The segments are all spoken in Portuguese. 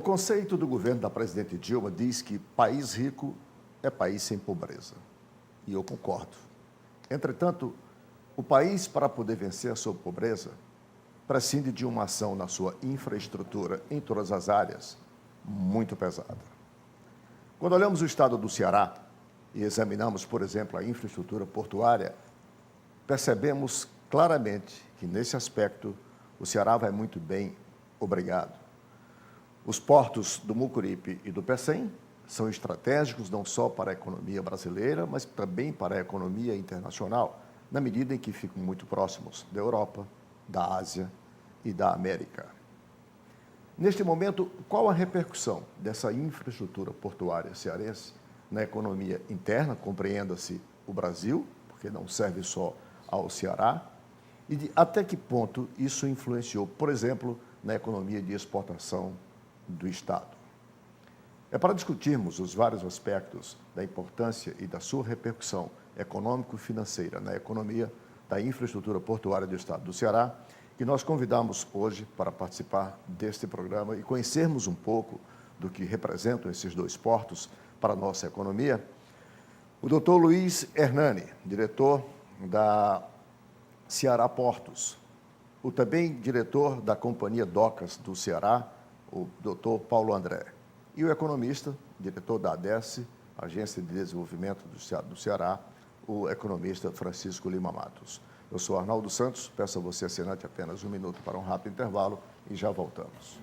conceito do governo da presidente Dilma diz que país rico é país sem pobreza. E eu concordo. Entretanto, o país, para poder vencer a sua pobreza, prescinde de uma ação na sua infraestrutura em todas as áreas muito pesada. Quando olhamos o estado do Ceará e examinamos, por exemplo, a infraestrutura portuária, percebemos claramente que, nesse aspecto, o Ceará vai muito bem, obrigado. Os portos do Mucuripe e do Pecém são estratégicos não só para a economia brasileira, mas também para a economia internacional, na medida em que ficam muito próximos da Europa, da Ásia e da América. Neste momento, qual a repercussão dessa infraestrutura portuária cearense na economia interna, compreenda-se o Brasil, porque não serve só ao Ceará, e até que ponto isso influenciou, por exemplo, na economia de exportação do Estado? É para discutirmos os vários aspectos da importância e da sua repercussão econômico-financeira na economia da infraestrutura portuária do Estado do Ceará, que nós convidamos hoje para participar deste programa e conhecermos um pouco do que representam esses dois portos para a nossa economia, o doutor Luiz Hernani, diretor da Ceará Portos, o também diretor da Companhia Docas do Ceará, o doutor Paulo André, e o economista, diretor da ADESE, Agência de Desenvolvimento do Estado do Ceará, o economista Francisco Lima Matos. Eu sou Arnaldo Santos, peço a você, assinante, apenas um minuto para um rápido intervalo e já voltamos.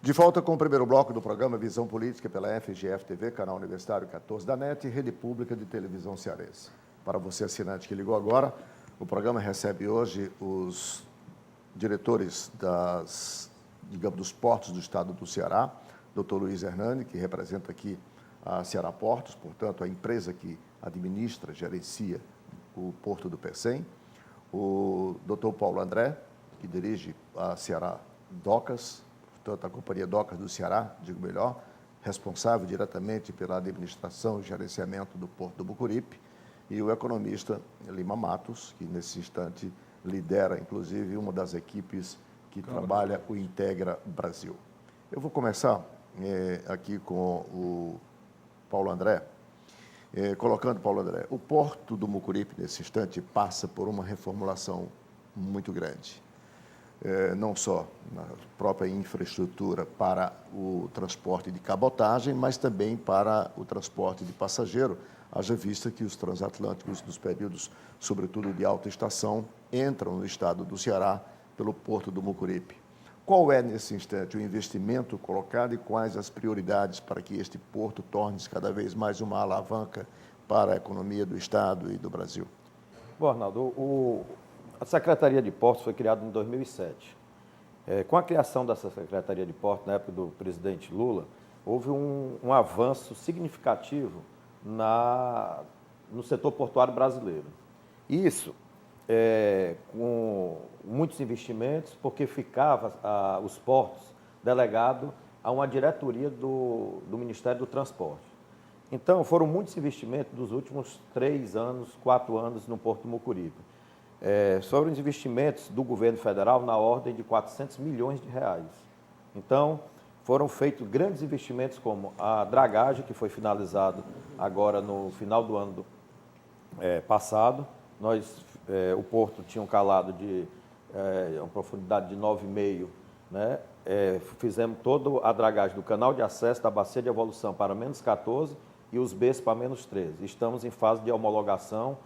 De volta com o primeiro bloco do programa Visão Política pela FGF-TV, canal Universitário 14 da NET e Rede Pública de Televisão Cearense. Para você, assinante que ligou agora, o programa recebe hoje os diretores dos portos do estado do Ceará, Dr. Luiz Hernani, que representa aqui a Ceará Portos, portanto, a empresa que administra, gerencia o Porto do Pecém, o Dr. Paulo André, que dirige a Ceará Docas, portanto, a Companhia Docas do Ceará, digo melhor, responsável diretamente pela administração e gerenciamento do Porto do Mucuripe, e o economista Lima Matos, que nesse instante lidera, inclusive, uma das equipes que trabalha o Integra Brasil. Eu vou começar aqui com o Paulo André, colocando, Paulo André, o Porto do Mucuripe, nesse instante, passa por uma reformulação muito grande. Não só na própria infraestrutura para o transporte de cabotagem, mas também para o transporte de passageiro, haja vista que os transatlânticos, nos períodos, sobretudo de alta estação, entram no estado do Ceará pelo Porto do Mucuripe. Qual é, nesse instante, o investimento colocado e quais as prioridades para que este porto torne-se cada vez mais uma alavanca para a economia do estado e do Brasil? Bom, Arnaldo, a Secretaria de Portos foi criada em 2007. Com a criação dessa Secretaria de Portos, na época do presidente Lula, houve um avanço significativo no setor portuário brasileiro. Isso com muitos investimentos, porque ficava os portos delegados a uma diretoria do Ministério do Transporte. Então, foram muitos investimentos dos últimos 3 anos, 4 anos no Porto do Mucuripe. Sobre os investimentos do governo federal na ordem de 400 milhões de reais. Então, foram feitos grandes investimentos como a dragagem, que foi finalizado agora no final do ano passado. O porto tinha um calado de uma profundidade de 9,5, né? Fizemos toda a dragagem do canal de acesso da bacia de evolução para -14 e os Bs para -13. Estamos em fase de homologação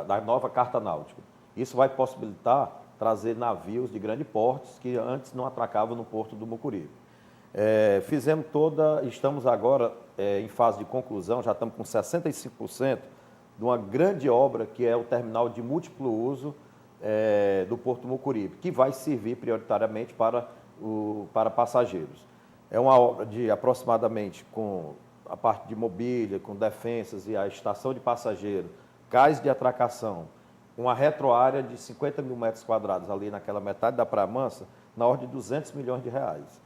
da nova Carta Náutica. Isso vai possibilitar trazer navios de grande porte que antes não atracavam no Porto do Mucuripe. Estamos agora em fase de conclusão, já estamos com 65% de uma grande obra que é o terminal de múltiplo uso do Porto do Mucuripe, que vai servir prioritariamente para passageiros. É uma obra de aproximadamente com a parte de mobília, com defensas e a estação de passageiro, cais de atracação, uma retroárea de 50 mil metros quadrados ali naquela metade da Praia Mansa, na ordem de 200 milhões de reais.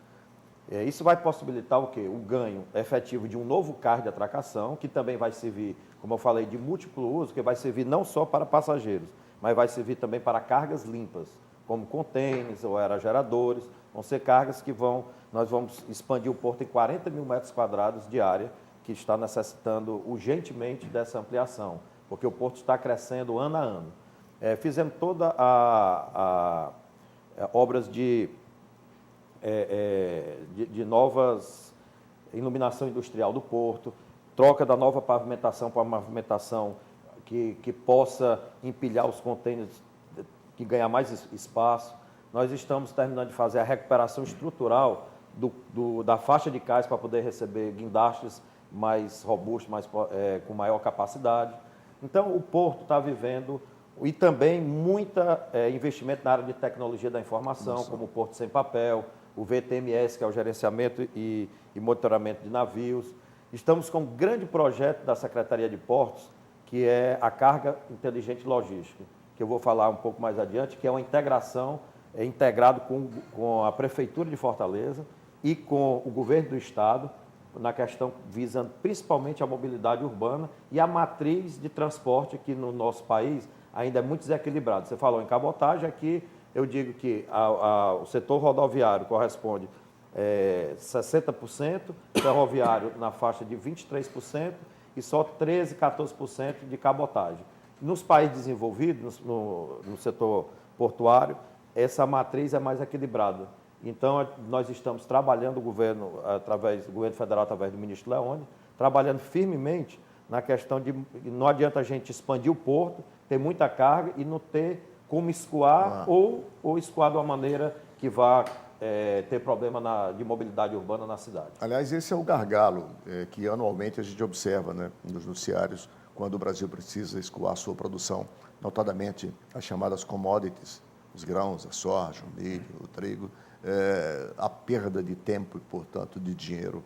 Isso vai possibilitar o quê? O ganho efetivo de um novo cais de atracação, que também vai servir, como eu falei, de múltiplo uso, que vai servir não só para passageiros, mas vai servir também para cargas limpas, como contêineres ou aerogeradores. Vão ser cargas que nós vamos expandir o porto em 40 mil metros quadrados de área, que está necessitando urgentemente dessa ampliação, porque o porto está crescendo ano a ano. Fizemos toda obras de novas iluminação industrial do porto, troca da nova pavimentação para uma pavimentação que possa empilhar os contêineres, que ganhar mais espaço. Nós estamos terminando de fazer a recuperação estrutural da faixa de cais para poder receber guindastes mais robustos, com maior capacidade. Então, o porto está vivendo, e também muito investimento na área de tecnologia da informação, como o Porto Sem Papel, o VTMS, que é o gerenciamento e monitoramento de navios. Estamos com um grande projeto da Secretaria de Portos, que é a carga inteligente logística, que eu vou falar um pouco mais adiante, que é uma integração, integrado com a Prefeitura de Fortaleza e com o Governo do Estado, na questão visando principalmente a mobilidade urbana e a matriz de transporte, que no nosso país ainda é muito desequilibrado. Você falou em cabotagem, aqui eu digo que o setor rodoviário corresponde 60%, ferroviário na faixa de 23% e só 13%, 14% de cabotagem. Nos países desenvolvidos, no setor portuário, essa matriz é mais equilibrada. Então, nós estamos trabalhando, o governo federal, através do ministro Leone, trabalhando firmemente na questão de não adianta a gente expandir o porto, ter muita carga e não ter como escoar ou escoar de uma maneira que vá ter problema de mobilidade urbana na cidade. Aliás, esse é o gargalo que anualmente a gente observa, né, nos noticiários, quando o Brasil precisa escoar a sua produção, notadamente as chamadas commodities, os grãos, a soja, o milho, o trigo, a perda de tempo e, portanto, de dinheiro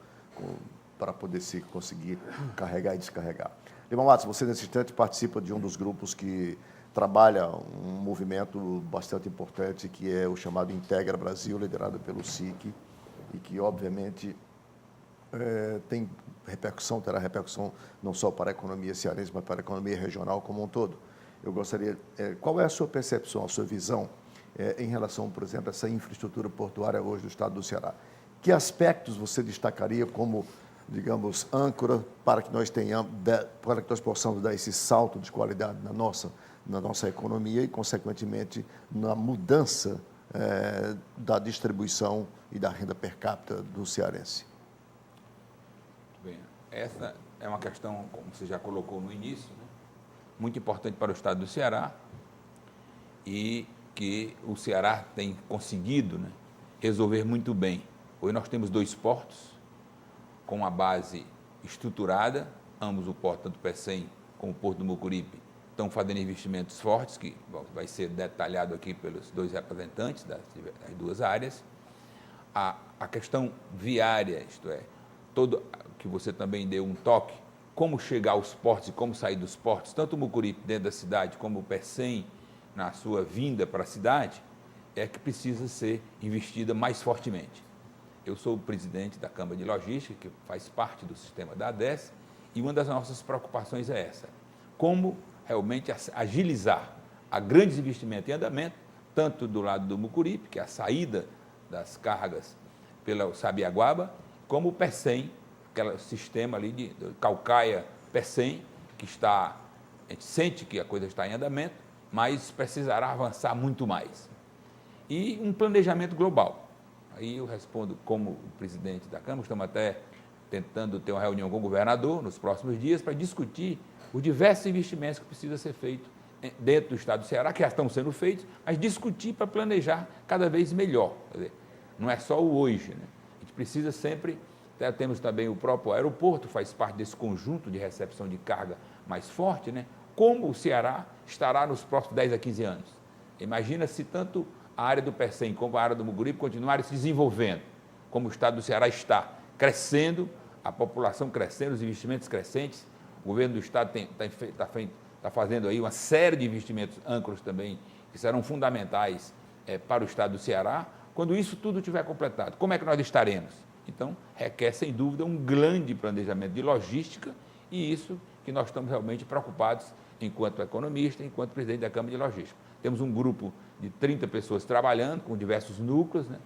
para poder se conseguir carregar e descarregar. Lima Matos, você nesse instante participa de um dos grupos que trabalha um movimento bastante importante, que é o chamado Integra Brasil, liderado pelo SIC, e que, obviamente, terá repercussão não só para a economia cearense, mas para a economia regional como um todo. Eu gostaria, qual é a sua percepção, a sua visão em relação, por exemplo, a essa infraestrutura portuária hoje do estado do Ceará? Que aspectos você destacaria como, digamos, âncora para que nós possamos dar esse salto de qualidade na nossa economia e, consequentemente, na mudança da distribuição e da renda per capita do cearense? Bem, essa é uma questão, como você já colocou no início, né, muito importante para o estado do Ceará e que o Ceará tem conseguido, né, resolver muito bem. Hoje nós temos 2 portos com uma base estruturada, ambos o porto, tanto o Pecém como o Porto do Mucuripe, estão fazendo investimentos fortes, que vai ser detalhado aqui pelos 2 representantes das 2 áreas. A questão viária, isto é, todo que você também deu um toque, como chegar aos portos e como sair dos portos, tanto o Mucuripe dentro da cidade como o Pecém na sua vinda para a cidade, é que precisa ser investida mais fortemente. Eu sou o presidente da Câmara de Logística, que faz parte do sistema da ADES, e uma das nossas preocupações é essa: como realmente agilizar a grandes investimentos em andamento, tanto do lado do Mucuripe, que é a saída das cargas pela Sabiaguaba, como o Pecém, aquele sistema ali de Calcaia-Pecém, que a gente sente que a coisa está em andamento, mas precisará avançar muito mais. E um planejamento global. Aí eu respondo como presidente da Câmara, estamos até tentando ter uma reunião com o governador nos próximos dias para discutir os diversos investimentos que precisam ser feitos dentro do estado do Ceará, que já estão sendo feitos, mas discutir para planejar cada vez melhor. Quer dizer, não é só o hoje, né? A gente precisa sempre, temos também o próprio aeroporto, faz parte desse conjunto de recepção de carga mais forte, né? Como o Ceará estará nos próximos 10 a 15 anos. Imagina se tanto a área do Pecém como a área do Mucuripe continuarem se desenvolvendo, como o estado do Ceará está, crescendo a população crescendo, os investimentos crescentes. O governo do Estado está fazendo aí uma série de investimentos âncoras também, que serão fundamentais para o Estado do Ceará. Quando isso tudo tiver completado, como é que nós estaremos? Então, requer, sem dúvida, um grande planejamento de logística, e isso que nós estamos realmente preocupados enquanto economista, enquanto presidente da Câmara de Logística. Temos um grupo de 30 pessoas trabalhando com diversos núcleos, né?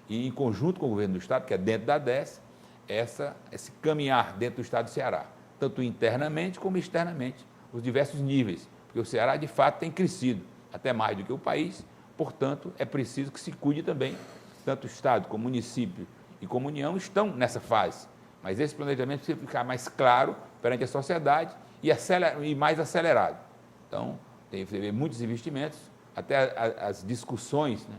E em conjunto com o governo do Estado, que é dentro da DES, esse caminhar dentro do Estado do Ceará, tanto internamente como externamente, os diversos níveis, porque o Ceará, de fato, tem crescido até mais do que o país, portanto, é preciso que se cuide também, tanto o Estado como o município e como a União estão nessa fase, mas esse planejamento precisa ficar mais claro perante a sociedade e mais acelerado. Então, tem que haver muitos investimentos, até as discussões, né,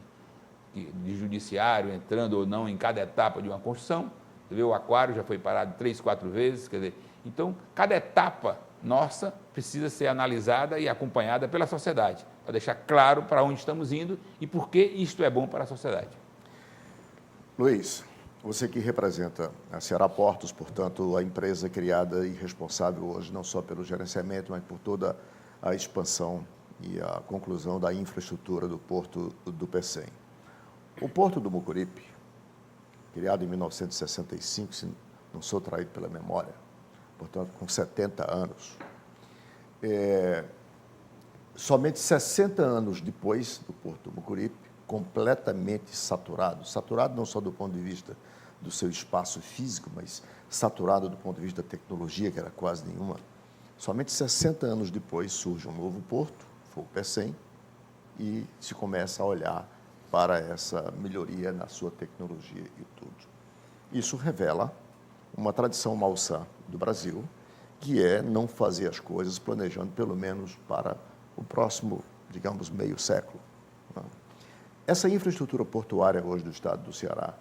de judiciário entrando ou não em cada etapa de uma construção. Você vê, o aquário já foi parado 3, 4 vezes, quer dizer, então, cada etapa nossa precisa ser analisada e acompanhada pela sociedade, para deixar claro para onde estamos indo e por que isto é bom para a sociedade. Luiz, você que representa a Ceará Portos, portanto, a empresa criada e responsável hoje não só pelo gerenciamento, mas por toda a expansão e a conclusão da infraestrutura do Porto do Pecém. O Porto do Mucuripe, criado em 1965, se não sou traído pela memória, portanto, com 70 anos, somente 60 anos depois do Porto do Mucuripe, completamente saturado não só do ponto de vista do seu espaço físico, mas saturado do ponto de vista da tecnologia, que era quase nenhuma. Somente 60 anos depois surge um novo porto, foi o Pecém, e se começa a olhar para essa melhoria na sua tecnologia e tudo. Isso revela uma tradição malsã do Brasil, que é não fazer as coisas planejando pelo menos para o próximo, digamos, meio século. Essa infraestrutura portuária hoje do Estado do Ceará,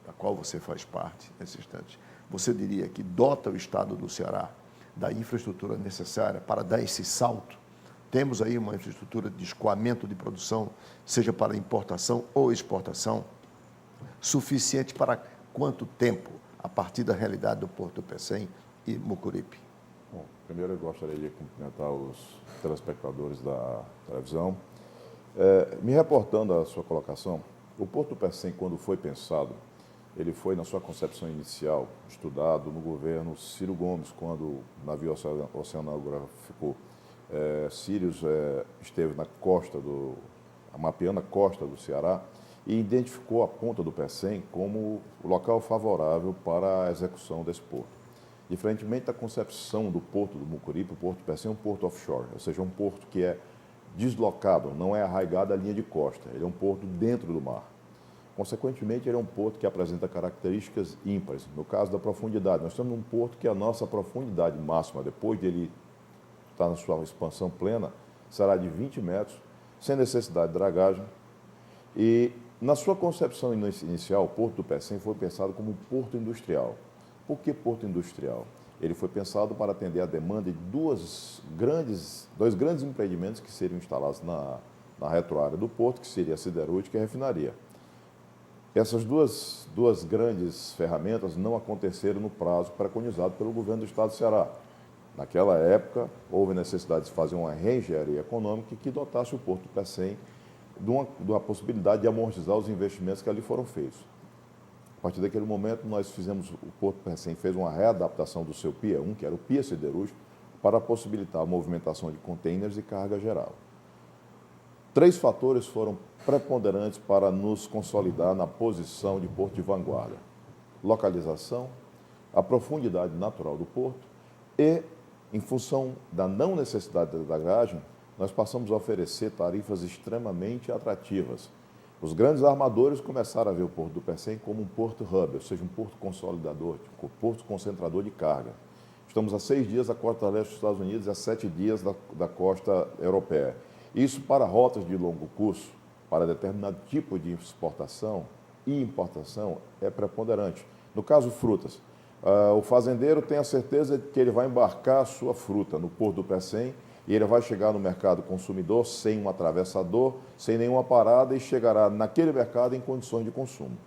da qual você faz parte nesse instante, você diria que dota o Estado do Ceará da infraestrutura necessária para dar esse salto? Temos aí uma infraestrutura de escoamento de produção, seja para importação ou exportação, suficiente para quanto tempo, a partir da realidade do Porto do Pecém e Mucuripe? Bom, primeiro eu gostaria de cumprimentar os telespectadores da televisão. Me reportando à sua colocação, o Porto do Pecém, quando foi pensado, ele foi, na sua concepção inicial, estudado no governo Ciro Gomes, quando o navio oceanográfico ficou. Círios esteve na costa mapeando a costa do Ceará e identificou a ponta do Pecém como o local favorável para a execução desse porto. Diferentemente da concepção do porto do Mucuripe, o Porto do Pecém é um porto offshore, ou seja, um porto que é deslocado, não é arraigado à linha de costa, ele é um porto dentro do mar. Consequentemente, ele é um porto que apresenta características ímpares. No caso da profundidade, nós temos um porto que a nossa profundidade máxima, depois de ele estar na sua expansão plena, será de 20 metros, sem necessidade de dragagem. E, na sua concepção inicial, o Porto do Pecém foi pensado como um porto industrial. Por que porto industrial? Ele foi pensado para atender a demanda de dois grandes empreendimentos que seriam instalados na retroárea do porto, que seria a siderúrgica e a refinaria. Essas duas grandes ferramentas não aconteceram no prazo preconizado pelo governo do Estado do Ceará. Naquela época, houve necessidade de fazer uma reengenharia econômica que dotasse o Porto do Pecém de uma possibilidade de amortizar os investimentos que ali foram feitos. A partir daquele momento, o Porto do Pecém fez uma readaptação do seu Pia 1, que era o Pia siderúrgico, para possibilitar a movimentação de contêineres e carga geral. 3 fatores foram preponderantes para nos consolidar na posição de porto de vanguarda: localização, a profundidade natural do porto e, em função da não necessidade da dragagem, nós passamos a oferecer tarifas extremamente atrativas. Os grandes armadores começaram a ver o Porto do Pecém como um porto hub, ou seja, um porto consolidador, um porto concentrador de carga. Estamos a 6 dias da costa leste dos Estados Unidos e a 7 dias da costa europeia. Isso para rotas de longo curso, para determinado tipo de exportação e importação, é preponderante. No caso, frutas. O fazendeiro tem a certeza de que ele vai embarcar a sua fruta no Porto do Pecém e ele vai chegar no mercado consumidor sem um atravessador, sem nenhuma parada e chegará naquele mercado em condições de consumo.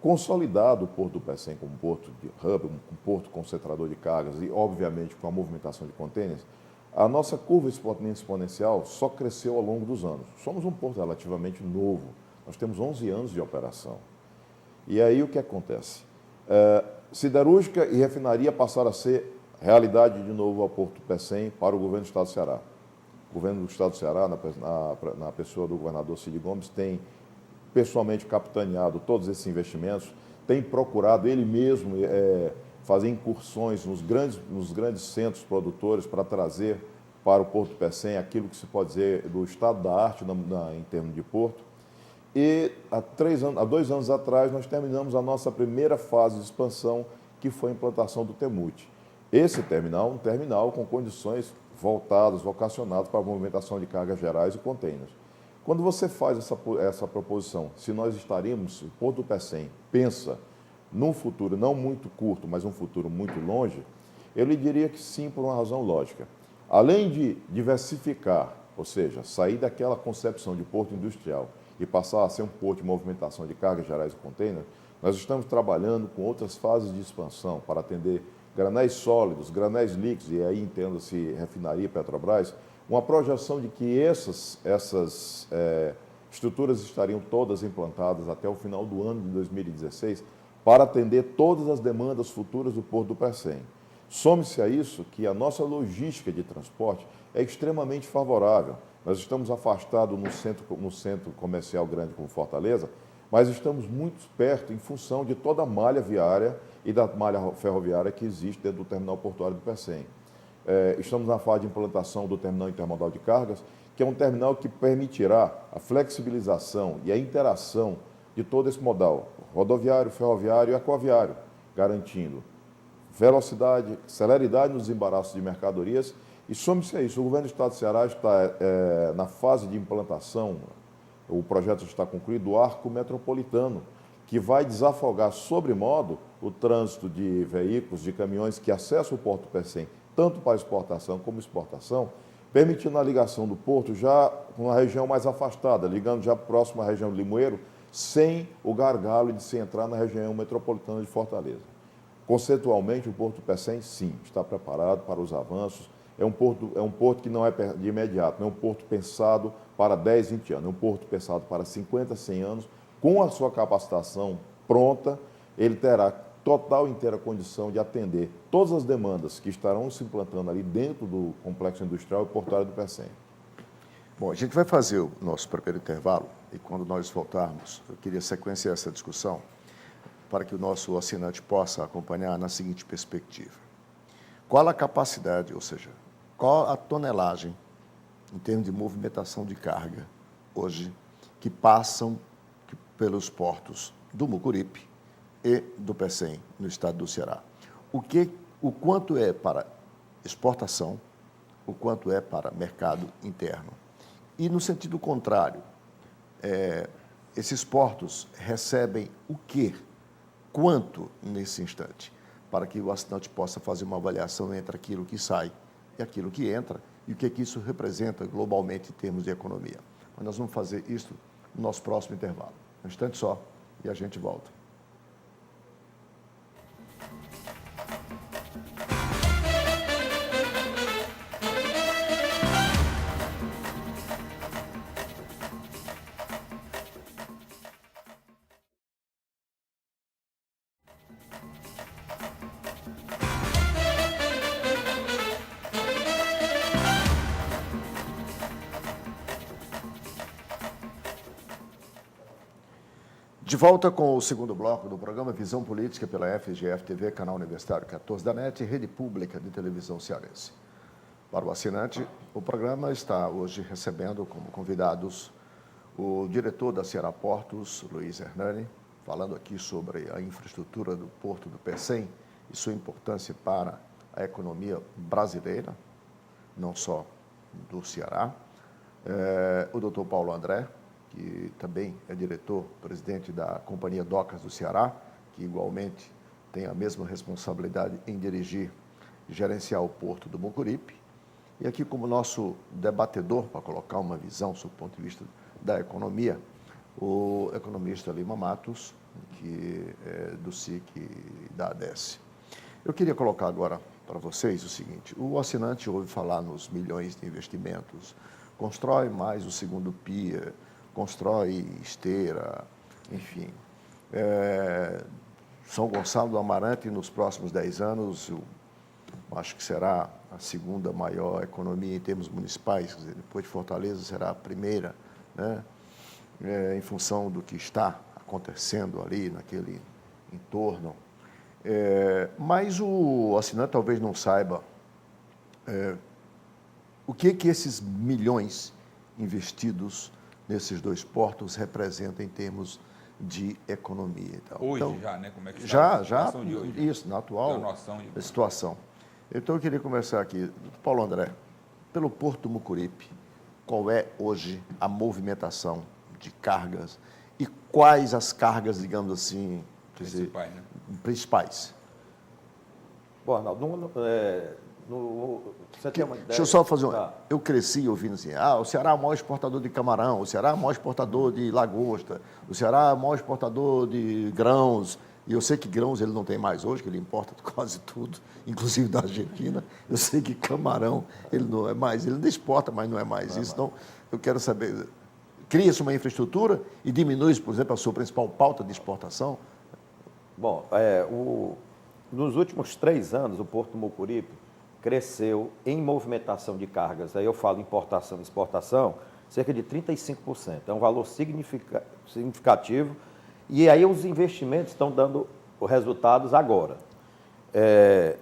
Consolidado o Porto do Pecém como porto de hub, um porto concentrador de cargas e, obviamente, com a movimentação de contêineres, a nossa curva exponencial só cresceu ao longo dos anos. Somos um porto relativamente novo, nós temos 11 anos de operação. E aí o que acontece? Siderúrgica e refinaria passaram a ser realidade de novo ao Porto do Pecém para o governo do Estado do Ceará. O governo do Estado do Ceará, na pessoa do governador Cid Gomes, tem pessoalmente capitaneado todos esses investimentos, tem procurado ele mesmo fazer incursões nos grandes centros produtores para trazer para o Porto do Pecém aquilo que se pode dizer do estado da arte em termos de porto. E há 2 anos atrás nós terminamos a nossa primeira fase de expansão, que foi a implantação do TEMUT. Esse terminal, um terminal com condições vocacionadas para a movimentação de cargas gerais e contêineres. Quando você faz essa proposição, se nós estaríamos, o Porto do Pecém pensa num futuro não muito curto, mas um futuro muito longe, eu lhe diria que sim, por uma razão lógica. Além de diversificar, ou seja, sair daquela concepção de porto industrial e passar a ser um porto de movimentação de cargas gerais e contêineres, nós estamos trabalhando com outras fases de expansão para atender granéis sólidos, granéis líquidos, e aí entenda-se refinaria e Petrobras, uma projeção de que essas estruturas estariam todas implantadas até o final do ano de 2016 para atender todas as demandas futuras do Porto do Pecém. Some-se a isso que a nossa logística de transporte é extremamente favorável. Nós estamos afastados no centro comercial grande como Fortaleza, mas estamos muito perto em função de toda a malha viária e da malha ferroviária que existe dentro do terminal portuário do Pecém. Estamos na fase de implantação do terminal intermodal de cargas, que é um terminal que permitirá a flexibilização e a interação de todo esse modal, rodoviário, ferroviário e aquaviário, garantindo velocidade, celeridade nos embaraços de mercadorias. E some-se a isso, o governo do Estado do Ceará está na fase de implantação, o projeto está concluído, do arco metropolitano, que vai desafogar sobremodo o trânsito de veículos, de caminhões que acessam o Porto do Pecém, tanto para exportação como exportação, permitindo a ligação do porto já com uma região mais afastada, ligando já próximo à região de Limoeiro, sem o gargalo de se entrar na região metropolitana de Fortaleza. Conceitualmente, o Porto do Pecém, sim, está preparado para os avanços. É um porto que não é de imediato, não é um porto pensado para 10, 20 anos, é um porto pensado para 50, 100 anos, com a sua capacitação pronta, ele terá total e inteira condição de atender todas as demandas que estarão se implantando ali dentro do complexo industrial e portuário do Pecém. Bom, a gente vai fazer o nosso primeiro intervalo e quando nós voltarmos, eu queria sequenciar essa discussão para que o nosso assinante possa acompanhar na seguinte perspectiva. Qual a capacidade, ou seja, qual a tonelagem em termos de movimentação de carga hoje que passam pelos portos do Mucuripe e do Pecém, no estado do Ceará? O quanto é para exportação, o quanto é para mercado interno? E no sentido contrário, esses portos recebem o quê? Quanto nesse instante? Para que o assinante possa fazer uma avaliação entre aquilo que sai e aquilo que entra e o que isso representa globalmente em termos de economia. Mas nós vamos fazer isso no nosso próximo intervalo. Um instante só e a gente volta. De volta com o segundo bloco do programa Visão Política pela FGF-TV, canal universitário 14 da NET e rede pública de televisão cearense. Para o assinante, o programa está hoje recebendo como convidados o diretor da Ceará Portos, Luiz Hernani, falando aqui sobre a infraestrutura do Porto do Pecém e sua importância para a economia brasileira, não só do Ceará. O doutor Paulo André, que também é diretor-presidente da Companhia Docas do Ceará, que igualmente tem a mesma responsabilidade em dirigir e gerenciar o Porto do Mucuripe. E aqui como nosso debatedor, para colocar uma visão sob o ponto de vista da economia, o economista Lima Matos, que é do SIC e da ADES. Eu queria colocar agora para vocês o seguinte: o assinante ouve falar nos milhões de investimentos, constrói mais o segundo PIA, constrói esteira, enfim. São Gonçalo do Amarante, nos próximos 10 anos, eu acho que será a segunda maior economia em termos municipais, quer dizer, depois de Fortaleza será a primeira, né? Em função do que está acontecendo ali naquele entorno. Mas o assinante talvez não saiba o que esses milhões investidos nesses dois portos representam em termos de economia. Então, Hoje já, né? Como é que está a situação de hoje? Isso, na atual situação. Então, eu queria começar aqui. Paulo André, pelo Porto Mucuripe, qual é hoje a movimentação de cargas e quais as cargas, digamos assim, principais, né? Principais? Bom, Arnaldo, você tem uma ideia? Deixa eu só fazer uma... Eu cresci ouvindo assim, o Ceará é o maior exportador de camarão, o Ceará é o maior exportador de lagosta, o Ceará é o maior exportador de grãos, e eu sei que grãos ele não tem mais hoje, que ele importa quase tudo, inclusive da Argentina. Eu sei que camarão ele não é mais, ele ainda exporta, mas não é mais isso. Então, eu quero saber, cria-se uma infraestrutura e diminui, por exemplo, a sua principal pauta de exportação? Bom, nos últimos 3 anos, o Porto Mucuripe cresceu em movimentação de cargas, aí eu falo importação e exportação, cerca de 35%. É um valor significativo, e aí os investimentos estão dando resultados agora.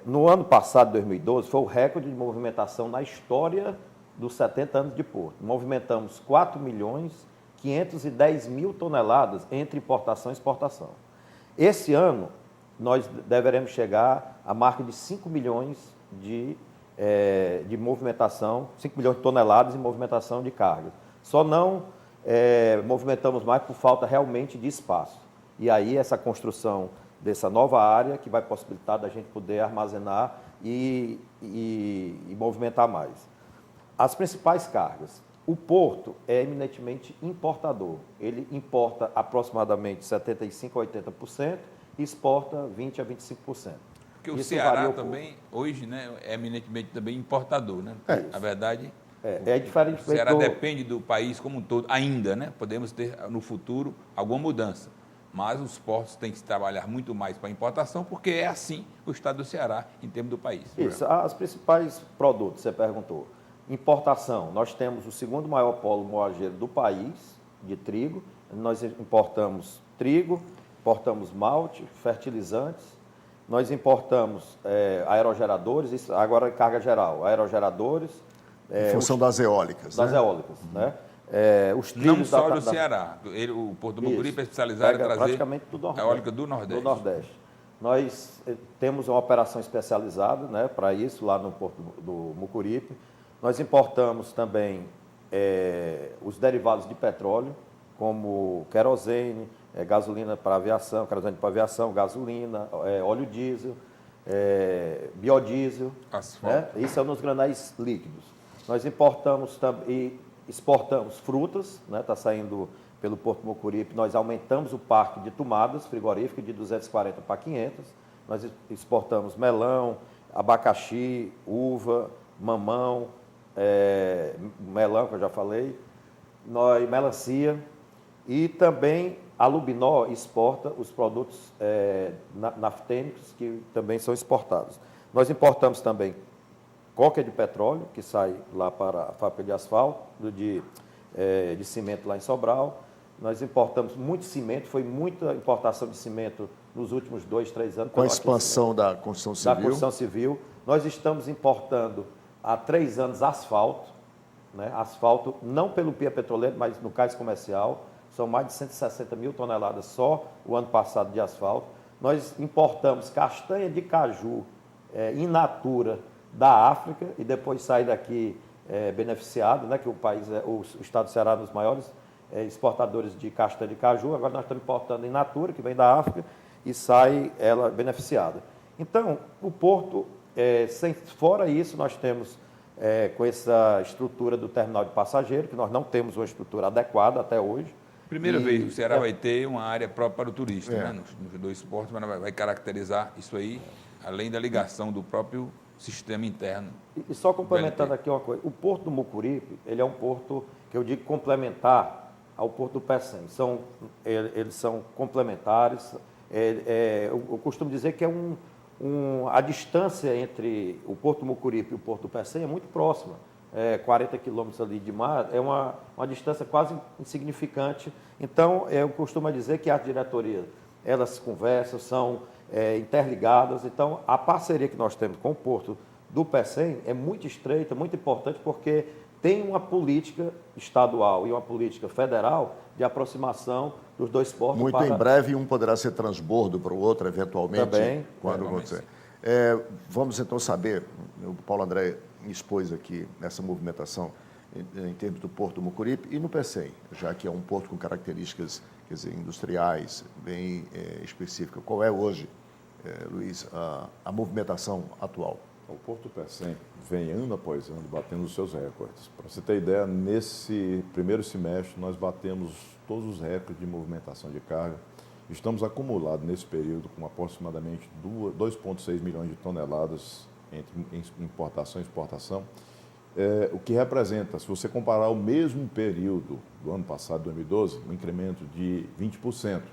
No ano passado, 2012, foi o recorde de movimentação na história dos 70 anos de Porto. Movimentamos 4.510.000 toneladas entre importação e exportação. Esse ano, nós deveremos chegar à marca de 5 milhões de movimentação, 5 milhões de toneladas em movimentação de cargas. Só não movimentamos mais por falta realmente de espaço. E aí essa construção dessa nova área que vai possibilitar da gente poder armazenar e movimentar mais. As principais cargas. O porto é eminentemente importador. Ele importa aproximadamente 75% a 80% e exporta 20% a 25%. Porque o Ceará também, hoje, né, é eminentemente também importador, né? A verdade é diferente. O Ceará depende do país como um todo, ainda, né? Podemos ter no futuro alguma mudança. Mas os portos têm que trabalhar muito mais para importação, porque é assim o estado do Ceará em termos do país. Isso, as principais produtos, você perguntou. Importação, nós temos o segundo maior polo moageiro do país, de trigo. Nós importamos trigo, importamos malte, fertilizantes, nós importamos aerogeradores, isso, agora carga geral, aerogeradores. Em função das eólicas. Das eólicas, né? Os trilhos não só do Ceará. O Porto Mucuripe é especializado em trazer praticamente a eólica do Nordeste. Do Nordeste. Nós temos uma operação especializada, né, para isso, lá no Porto do Mucuripe. Nós importamos também os derivados de petróleo, como querosene, gasolina para aviação, querosene para aviação, gasolina, óleo diesel, biodiesel. Asfalto. Né? Isso é nos granéis líquidos. Nós importamos e exportamos frutas, né? Está saindo pelo Porto Mucuripe. Nós aumentamos o parque de tomadas frigoríficas de 240 para 500. Nós exportamos melão, abacaxi, uva, mamão, melão, que eu já falei, melancia, e também a Lubinó exporta os produtos naftênicos que também são exportados. Nós importamos também coca de petróleo, que sai lá para a fábrica de asfalto, de cimento lá em Sobral. Nós importamos muito cimento, foi muita importação de cimento nos últimos 2, 3 anos. Com a expansão da construção civil. Da construção civil. Nós estamos importando há 3 anos asfalto, né? Asfalto não pelo PIA Petroleiro, mas no cais comercial. São mais de 160.000 toneladas só o ano passado de asfalto. Nós importamos castanha de caju in natura da África e depois sai daqui beneficiado, né? Que o país, o estado do Ceará é um dos maiores exportadores de castanha de caju. Agora nós estamos importando in natura, que vem da África, e sai ela beneficiada. Então, o porto, fora isso, nós temos com essa estrutura do terminal de passageiro, que nós não temos uma estrutura adequada até hoje. Primeira E- vez que o Ceará vai ter uma área própria para o turista, É. né? Nos dois portos, mas vai caracterizar isso aí, além da ligação do próprio sistema interno. E só complementando VLT. aqui uma coisa, o Porto do Mucuripe, ele é um porto que eu digo complementar ao Porto do Pecém. Eles são complementares. Eu costumo dizer que a distância entre o Porto do Mucuripe e o Porto do Pecém é muito próxima. 40 quilômetros ali de mar, é uma distância quase insignificante. Então, eu costumo dizer que as diretorias, elas conversam, são interligadas. Então, a parceria que nós temos com o Porto do Pecém é muito estreita, muito importante, porque tem uma política estadual e uma política federal de aproximação dos dois portos. Muito em breve, um poderá ser transbordo para o outro, eventualmente, Também, quando eventualmente. acontecer. Vamos então saber, o Paulo André expôs aqui nessa movimentação em termos do Porto do Mucuripe e no Pecém, já que é um porto com características, quer dizer, industriais bem específicas. Qual é hoje, Luiz, a movimentação atual? O Porto Pecém vem ano após ano batendo os seus recordes. Para você ter ideia, nesse primeiro semestre nós batemos todos os recordes de movimentação de carga. Estamos acumulados nesse período com aproximadamente 2,6 milhões de toneladas entre importação e exportação, o que representa, se você comparar o mesmo período do ano passado, 2012, um incremento de 20%.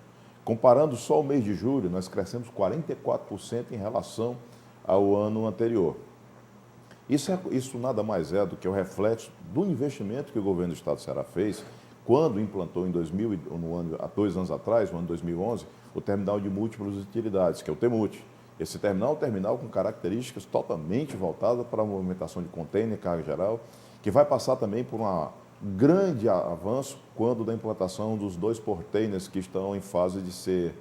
Comparando só o mês de julho, nós crescemos 44% em relação ao ano anterior. Isso nada mais é do que o reflexo do investimento que o governo do Estado do Ceará fez quando implantou há 2 anos atrás, no ano 2011, o terminal de múltiplas utilidades, que é o TEMUT. Esse terminal é um terminal com características totalmente voltadas para a movimentação de contêiner e carga geral, que vai passar também por um grande avanço quando da implantação dos 2 portainers que estão em fase de ser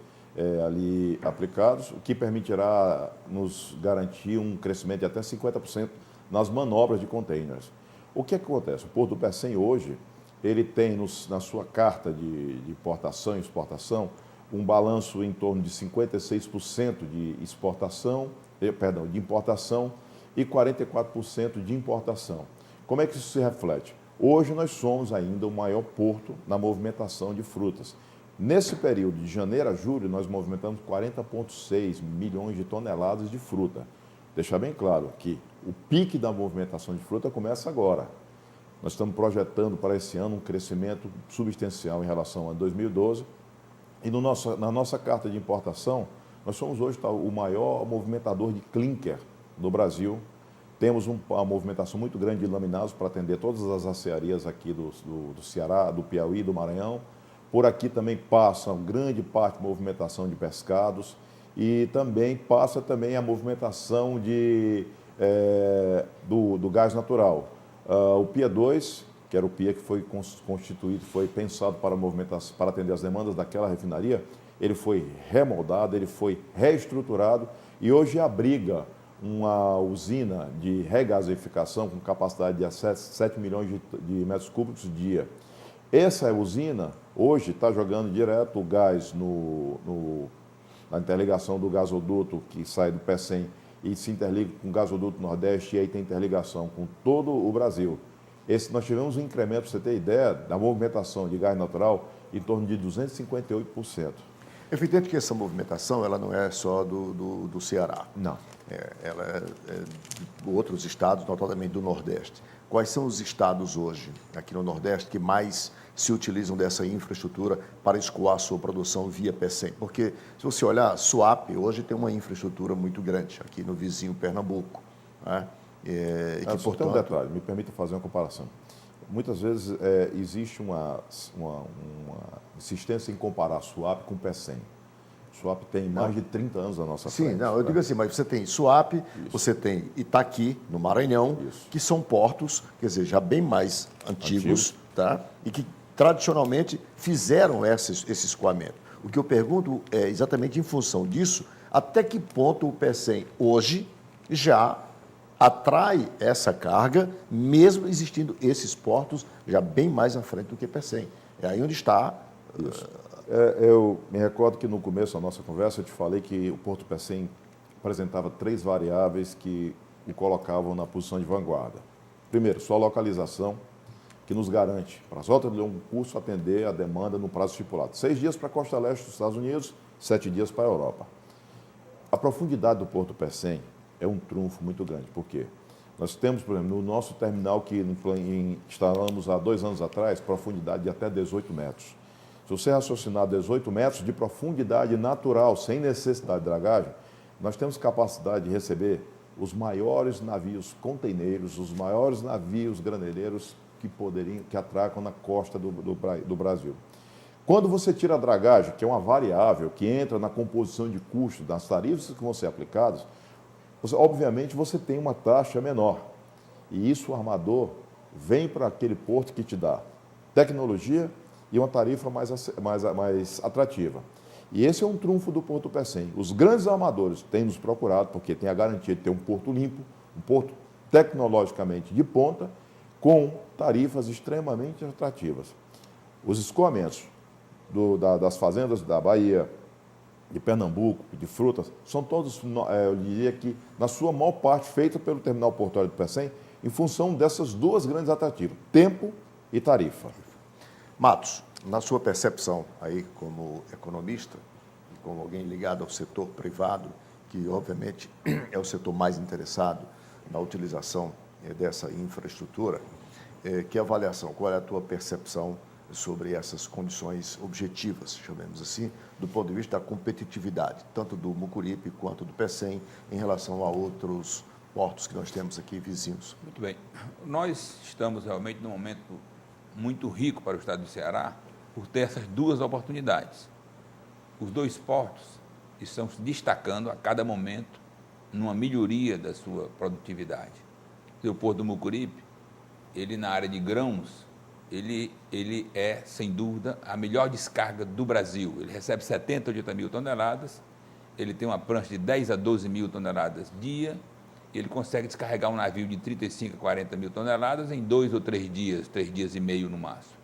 ali aplicados, o que permitirá nos garantir um crescimento de até 50% nas manobras de containers. O que acontece? O Porto do Pecém hoje, ele tem na sua carta de importação e exportação um balanço em torno de 56% de de importação e 44% de importação. Como é que isso se reflete? Hoje nós somos ainda o maior porto na movimentação de frutas. Nesse período de janeiro a julho, nós movimentamos 40,6 milhões de toneladas de fruta. Deixar bem claro que o pique da movimentação de fruta começa agora. Nós estamos projetando para esse ano um crescimento substancial em relação a 2012. E na nossa carta de importação, nós somos hoje o maior movimentador de clinker do Brasil. Temos uma movimentação muito grande de laminados para atender todas as acearias aqui do Ceará, do Piauí, do Maranhão. Por aqui também passa grande parte de movimentação de pescados e também passa também a movimentação do gás natural. O PIA 2, que era o PIA que foi constituído, foi pensado para atender as demandas daquela refinaria, ele foi remoldado, ele foi reestruturado e hoje abriga uma usina de regasificação com capacidade de 7 milhões de metros cúbicos dia. Essa usina, hoje, está jogando direto o gás na interligação do gasoduto que sai do Pecém e se interliga com o gasoduto Nordeste e aí tem interligação com todo o Brasil. Nós tivemos um incremento, para você ter ideia, da movimentação de gás natural em torno de 258%. É evidente que essa movimentação ela não é só do Ceará. Não. Ela é de outros estados, notadamente do Nordeste. Quais são os estados hoje, aqui no Nordeste, que mais se utilizam dessa infraestrutura para escoar a sua produção via Pecém? Porque, se você olhar, Suape hoje tem uma infraestrutura muito grande, aqui no vizinho Pernambuco. Né? Só tem um detalhe, me permita fazer uma comparação. Muitas vezes existe uma insistência em comparar Suape com Pecém. Suape tem mais de 30 anos da nossa frente. Sim, não, eu digo assim, mas você tem Suape, você tem Itaqui, no Maranhão, que são portos, quer dizer, já bem mais antigos, tá? E que tradicionalmente fizeram esse escoamento. O que eu pergunto é exatamente em função disso, até que ponto o Pecém hoje já atrai essa carga, mesmo existindo esses portos já bem mais à frente do que Pecém. É aí onde está... Eu me recordo que no começo da nossa conversa eu te falei que o Porto Pecém apresentava 3 variáveis que o colocavam na posição de vanguarda. Primeiro, sua localização, que nos garante, para as rotas de longo curso, atender a demanda no prazo estipulado. 6 dias para a costa leste dos Estados Unidos, 7 dias para a Europa. A profundidade do Porto Pecém é um trunfo muito grande. Por quê? Nós temos, por exemplo, no nosso terminal que instalamos há 2 anos atrás, profundidade de até 18 metros. Se você raciocinar 18 metros de profundidade natural, sem necessidade de dragagem, nós temos capacidade de receber os maiores navios containeiros, os maiores navios graneleiros que atracam na costa do Brasil. Quando você tira a dragagem, que é uma variável que entra na composição de custo das tarifas que vão ser aplicadas, obviamente você tem uma taxa menor. E isso o armador vem para aquele porto que te dá tecnologia e uma tarifa mais atrativa. E esse é um trunfo do Porto Pecém. Os grandes armadores têm nos procurado, porque tem a garantia de ter um porto limpo, um porto tecnologicamente de ponta, com tarifas extremamente atrativas. Os escoamentos das fazendas da Bahia, de Pernambuco, de frutas, são todos, eu diria que, na sua maior parte, feitos pelo terminal portuário do Pecém, em função dessas duas grandes atrativas, tempo e tarifa. Matos, na sua percepção aí como economista, como alguém ligado ao setor privado, que obviamente é o setor mais interessado na utilização dessa infraestrutura, que avaliação, qual é a tua percepção sobre essas condições objetivas, chamemos assim, do ponto de vista da competitividade, tanto do Mucuripe quanto do Pecém, em relação a outros portos que nós temos aqui vizinhos? Muito bem. Nós estamos realmente num momento muito rico para o estado do Ceará por ter essas duas oportunidades. Os 2 portos estão se destacando a cada momento numa melhoria da sua produtividade. O porto do Mucuripe, ele na área de grãos, ele é, sem dúvida, a melhor descarga do Brasil. Ele recebe 70, 80 mil toneladas, ele tem uma prancha de 10 a 12 mil toneladas dia, ele consegue descarregar um navio de 35 a 40 mil toneladas em 2 ou 3 dias, 3 dias e meio no máximo.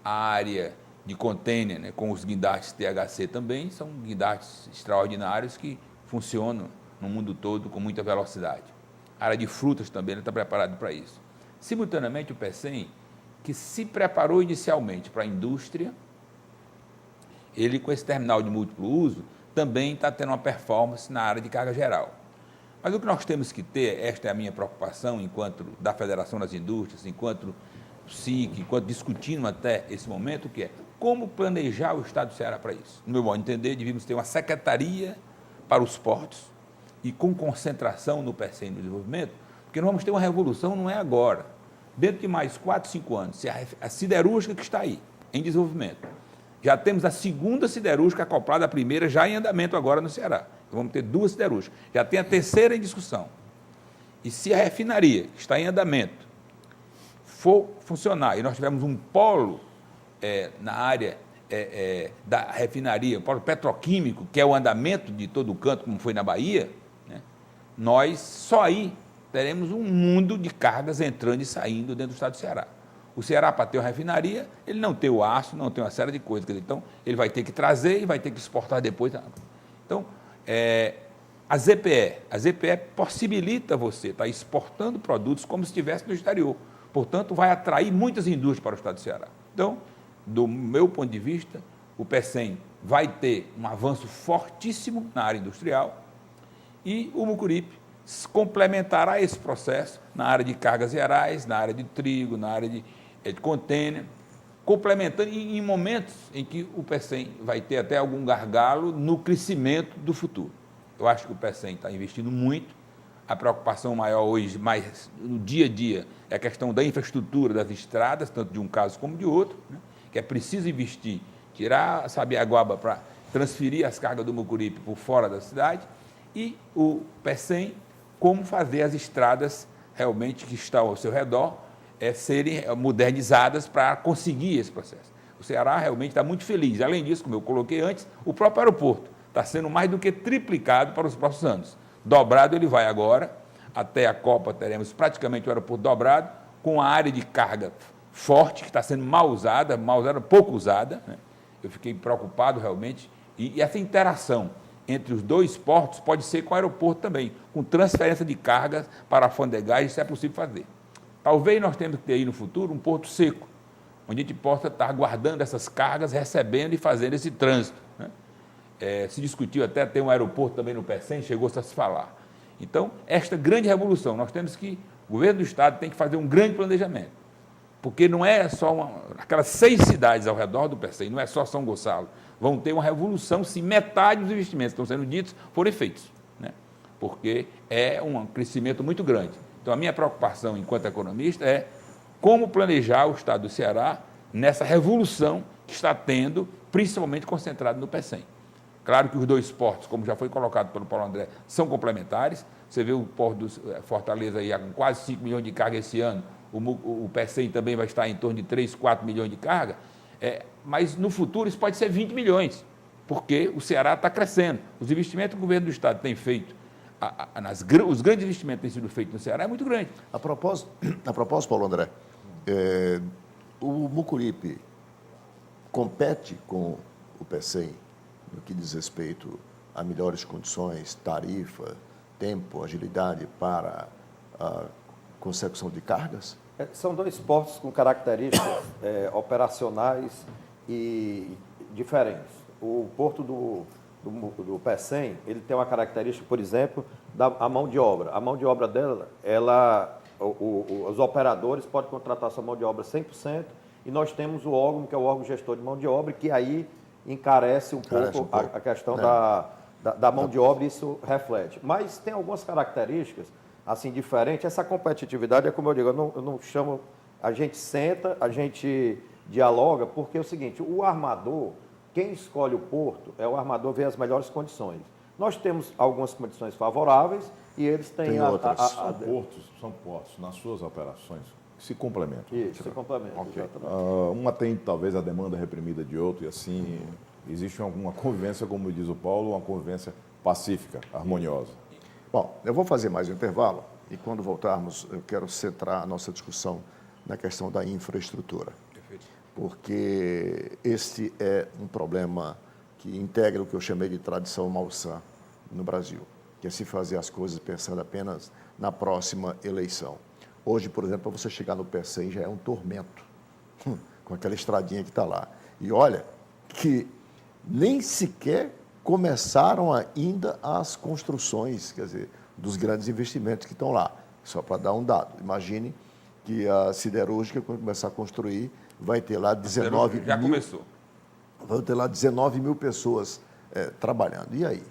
A área de container, né, com os guindastes THC também, são guindastes extraordinários que funcionam no mundo todo com muita velocidade. A área de frutas também está preparada para isso. Simultaneamente, o Pecém, que se preparou inicialmente para a indústria, ele, com esse terminal de múltiplo uso, também está tendo uma performance na área de carga geral. Mas o que nós temos que ter, esta é a minha preocupação, enquanto da Federação das Indústrias, enquanto SIC, enquanto discutindo até esse momento, que é como planejar o Estado do Ceará para isso. No meu modo de entender, devíamos ter uma secretaria para os portos e com concentração no Pecém no desenvolvimento, porque nós vamos ter uma revolução, não é agora. Dentro de mais 4, 5 anos, se a siderúrgica que está aí, em desenvolvimento, já temos a segunda siderúrgica acoplada à primeira, já em andamento agora no Ceará. Então, vamos ter 2 siderúrgicas. Já tem a terceira em discussão. E se a refinaria, que está em andamento, for funcionar, e nós tivermos um polo na área da refinaria, um polo petroquímico, que é o andamento de todo o canto, como foi na Bahia, né, nós só aí teremos um mundo de cargas entrando e saindo dentro do estado do Ceará. O Ceará, para ter uma refinaria, ele não tem o aço, não tem uma série de coisas. Então, ele vai ter que trazer e vai ter que exportar depois. Então, a ZPE possibilita você estar exportando produtos como se estivesse no exterior. Portanto, vai atrair muitas indústrias para o estado do Ceará. Então, do meu ponto de vista, o Pecém vai ter um avanço fortíssimo na área industrial e o Mucuripe complementará esse processo na área de cargas gerais, na área de trigo, na área de contêiner, complementando em momentos em que o Pecém vai ter até algum gargalo no crescimento do futuro. Eu acho que o Pecém está investindo muito. A preocupação maior hoje, mais no dia a dia, é a questão da infraestrutura das estradas, tanto de um caso como de outro, né, que é preciso investir, tirar a Sabiaguaba para transferir as cargas do Mucuripe por fora da cidade, e o Pecém, como fazer as estradas realmente que estão ao seu redor serem modernizadas para conseguir esse processo. O Ceará realmente está muito feliz. Além disso, como eu coloquei antes, o próprio aeroporto está sendo mais do que triplicado para os próximos anos. Dobrado ele vai agora, até a Copa teremos praticamente o aeroporto dobrado, com a área de carga forte, que está sendo mal usada, pouco usada, né? Eu fiquei preocupado realmente, e essa interação entre os 2 portos pode ser com o aeroporto também, com transferência de cargas para a alfandegagem, isso é possível fazer. Talvez nós temos que ter aí no futuro um porto seco, onde a gente possa estar guardando essas cargas, recebendo e fazendo esse trânsito, né? Se discutiu até ter um aeroporto também no Pecém, chegou-se a se falar. Então, esta grande revolução, nós temos que, o governo do Estado tem que fazer um grande planejamento, porque não é só aquelas 6 cidades ao redor do Pecém, não é só São Gonçalo, vão ter uma revolução se metade dos investimentos que estão sendo ditos forem feitos, né? Porque é um crescimento muito grande. Então, a minha preocupação enquanto economista é como planejar o Estado do Ceará nessa revolução que está tendo, principalmente concentrado no Pecém. Claro que os 2 portos, como já foi colocado pelo Paulo André, são complementares. Você vê o porto do Fortaleza aí com quase 5 milhões de carga esse ano, o Pecém também vai estar em torno de 3, 4 milhões de carga, mas no futuro isso pode ser 20 milhões, porque o Ceará está crescendo. Os investimentos que o governo do Estado tem feito, os grandes investimentos que têm sido feitos no Ceará é muito grande. A propósito, Paulo André, o Mucuripe compete com o Pecém no que diz respeito a melhores condições, tarifa, tempo, agilidade para a consecução de cargas? São 2 portos com características operacionais e diferentes. O porto do Pecém, ele tem uma característica, por exemplo, da mão de obra. A mão de obra dela, os operadores podem contratar sua mão de obra 100%, e nós temos o órgão, que é o órgão gestor de mão de obra, que aí encarece um pouco a questão da mão de obra, e isso reflete. Mas tem algumas características assim diferentes. Essa competitividade é como eu digo, eu não chamo, a gente senta, a gente dialoga, porque é o seguinte, o armador, quem escolhe o porto é o armador, vê as melhores condições. Nós temos algumas condições favoráveis e eles têm outras. São portos, nas suas operações, que se complementam. Isso, se complementam, Ok. exatamente. Uma tem, talvez, a demanda reprimida de outro, e assim, existe alguma convivência, como diz o Paulo, uma convivência pacífica, harmoniosa. Bom, eu vou fazer mais um intervalo e quando voltarmos eu quero centrar a nossa discussão na questão da infraestrutura. Perfeito. Porque este é um problema que integra o que eu chamei de tradição malsã no Brasil, que é se fazer as coisas pensando apenas na próxima eleição. Hoje, por exemplo, para você chegar no Pecém já é um tormento, com aquela estradinha que está lá. E olha que nem sequer começaram ainda as construções, quer dizer, dos grandes investimentos que estão lá. Só para dar um dado. Imagine que a siderúrgica, quando começar a construir, vai ter lá 19 Já mil... começou. Vão ter lá 19 mil pessoas trabalhando. E aí?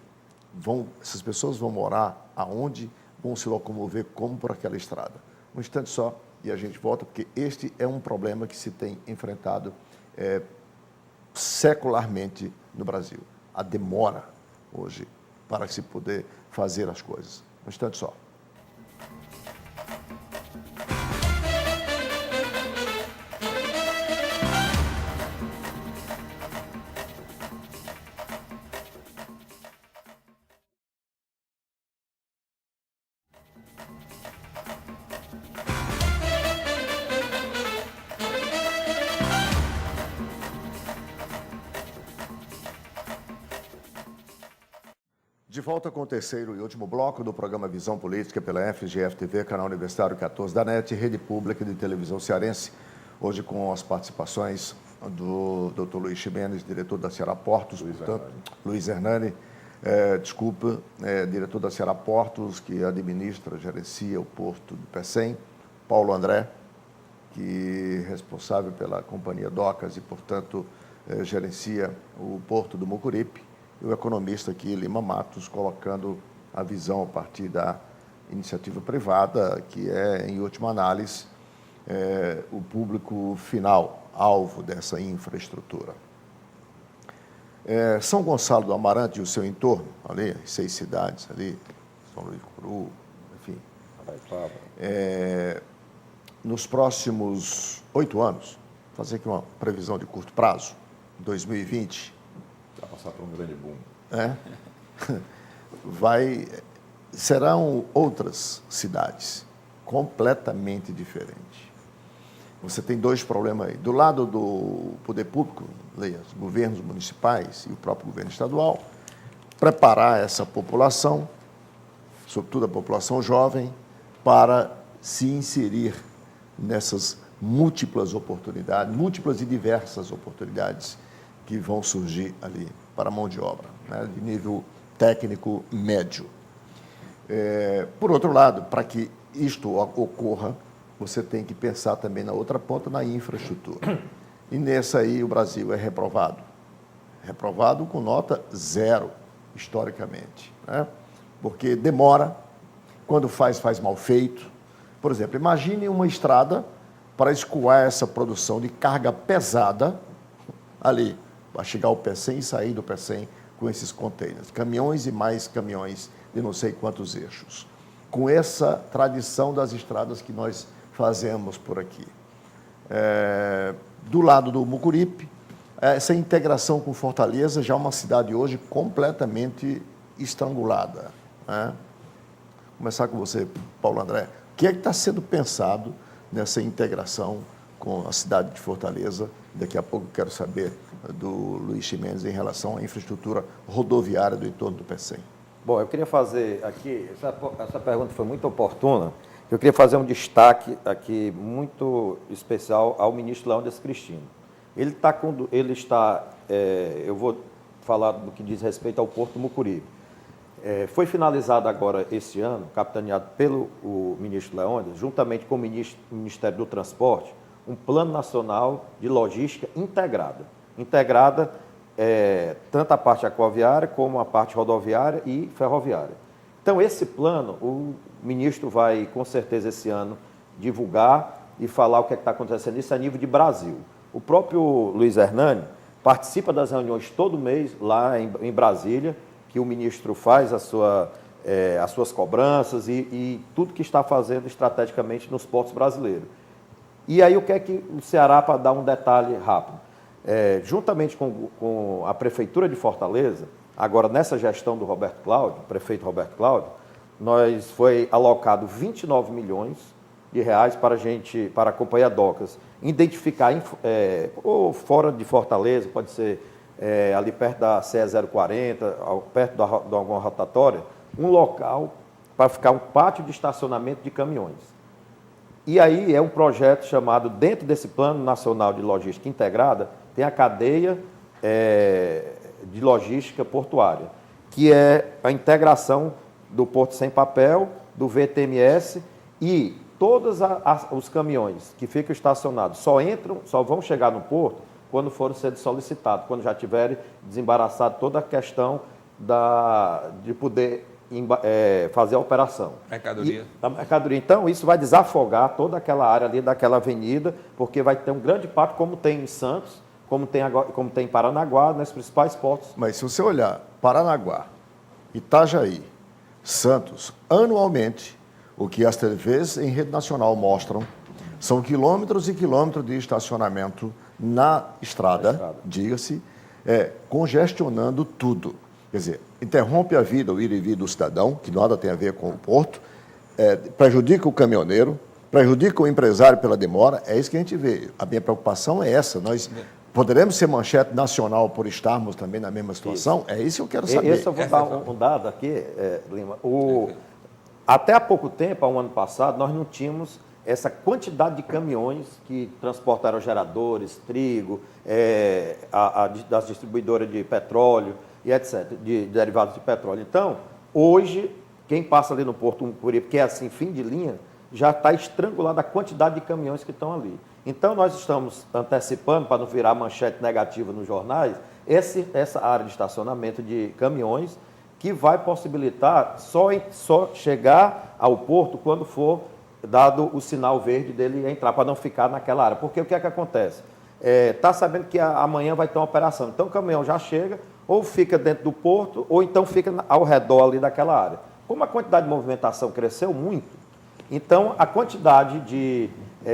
Essas pessoas vão morar aonde? Vão se locomover como por aquela estrada? Um instante só e a gente volta, porque este é um problema que se tem enfrentado secularmente no Brasil. A demora hoje para se poder fazer as coisas. Um instante só. De volta com o terceiro e último bloco do programa Visão Política pela FGF-TV, canal Universitário 14 da NET, rede pública de televisão cearense. Hoje com as participações do Dr. Luiz Ximenes, diretor da Ceará Portos, Luiz Hernani, diretor da Ceará Portos, que administra, gerencia o porto do Pecém, Paulo André, que é responsável pela companhia Docas e, portanto, gerencia o porto do Mucuripe, e o economista aqui, Lima Matos, colocando a visão a partir da iniciativa privada, que é, em última análise, o público final, alvo dessa infraestrutura. São Gonçalo do Amarante e o seu entorno, ali, 6 cidades ali, São Luís do Curu, enfim. Nos próximos 8 anos, fazer aqui uma previsão de curto prazo, 2020, Vai passar por um grande boom. Serão outras cidades completamente diferentes. Você tem 2 problemas aí. Do lado do poder público, leia, os governos municipais e o próprio governo estadual, preparar essa população, sobretudo a população jovem, para se inserir nessas múltiplas oportunidades, múltiplas e diversas oportunidades que vão surgir ali para a mão de obra, né, de nível técnico médio. Por outro lado, para que isto ocorra, você tem que pensar também na outra ponta, na infraestrutura. E nessa aí o Brasil é reprovado. Reprovado com nota 0, historicamente, né? Porque demora, quando faz mal feito. Por exemplo, imagine uma estrada para escoar essa produção de carga pesada ali, para chegar ao Pecém e sair do Pecém com esses containers, caminhões e mais caminhões de não sei quantos eixos, com essa tradição das estradas que nós fazemos por aqui. Do lado do Mucuripe, essa integração com Fortaleza, já é uma cidade hoje completamente estrangulada, né? Vou começar com você, Paulo André. O que é que está sendo pensado nessa integração com a cidade de Fortaleza? Daqui a pouco eu quero saber do Luiz Chimenez em relação à infraestrutura rodoviária do entorno do Pecém. Bom, eu queria fazer aqui, essa pergunta foi muito oportuna, eu queria fazer um destaque aqui muito especial ao ministro Leônidas Cristino. Eu vou falar do que diz respeito ao Porto Mucuripe. Foi finalizado agora esse ano, capitaneado pelo ministro Leônidas, juntamente com o Ministério do Transporte, um Plano Nacional de Logística integrada. Tanto a parte aquaviária como a parte rodoviária e ferroviária. Então, esse plano, o ministro vai, com certeza, esse ano, divulgar e falar o que está acontecendo isso a nível de Brasil. O próprio Luiz Hernani participa das reuniões todo mês lá em Brasília, que o ministro faz as suas cobranças e tudo que está fazendo estrategicamente nos portos brasileiros. E aí, o que é que o Ceará, para dar um detalhe rápido, juntamente com a Prefeitura de Fortaleza, agora nessa gestão do Roberto Cláudio, prefeito Roberto Cláudio, foi alocado 29 milhões de reais para a Companhia Docas identificar, ou fora de Fortaleza, pode ser ali perto da CE 040, perto de alguma rotatória, um local para ficar um pátio de estacionamento de caminhões. E aí é um projeto chamado, dentro desse Plano Nacional de Logística Integrada, tem a cadeia de logística portuária, que é a integração do Porto Sem Papel, do VTMS e todos os caminhões que ficam estacionados só vão chegar no porto quando forem sendo solicitados, quando já tiverem desembaraçado toda a questão de poder fazer a operação. Mercadoria. Da mercadoria. Então, isso vai desafogar toda aquela área ali daquela avenida, porque vai ter um grande impacto, como tem em Santos, como tem em Paranaguá, nos principais portos. Mas se você olhar Paranaguá, Itajaí, Santos, anualmente, o que as TVs em rede nacional mostram são quilômetros e quilômetros de estacionamento na estrada, diga-se, congestionando tudo. Quer dizer, interrompe a vida, o ir e vir do cidadão, que nada tem a ver com o porto, prejudica o caminhoneiro, prejudica o empresário pela demora, é isso que a gente vê. A minha preocupação é essa. Nós poderemos ser manchete nacional por estarmos também na mesma situação? Isso. É isso que eu quero saber. Eu vou dar um dado aqui, Lima. Até há pouco tempo, há um ano passado, nós não tínhamos essa quantidade de caminhões que transportaram geradores, trigo, das distribuidoras de petróleo e etc., de derivados de petróleo. Então, hoje, quem passa ali no Porto Mucuripe, que é assim, fim de linha, já está estrangulada a quantidade de caminhões que estão ali. Então, nós estamos antecipando, para não virar manchete negativa nos jornais, essa área de estacionamento de caminhões, que vai possibilitar só chegar ao porto quando for dado o sinal verde dele entrar, para não ficar naquela área. Porque o que é que acontece? Está sabendo que amanhã vai ter uma operação. Então, o caminhão já chega, ou fica dentro do porto, ou então fica ao redor ali daquela área. Como a quantidade de movimentação cresceu muito, então a quantidade de...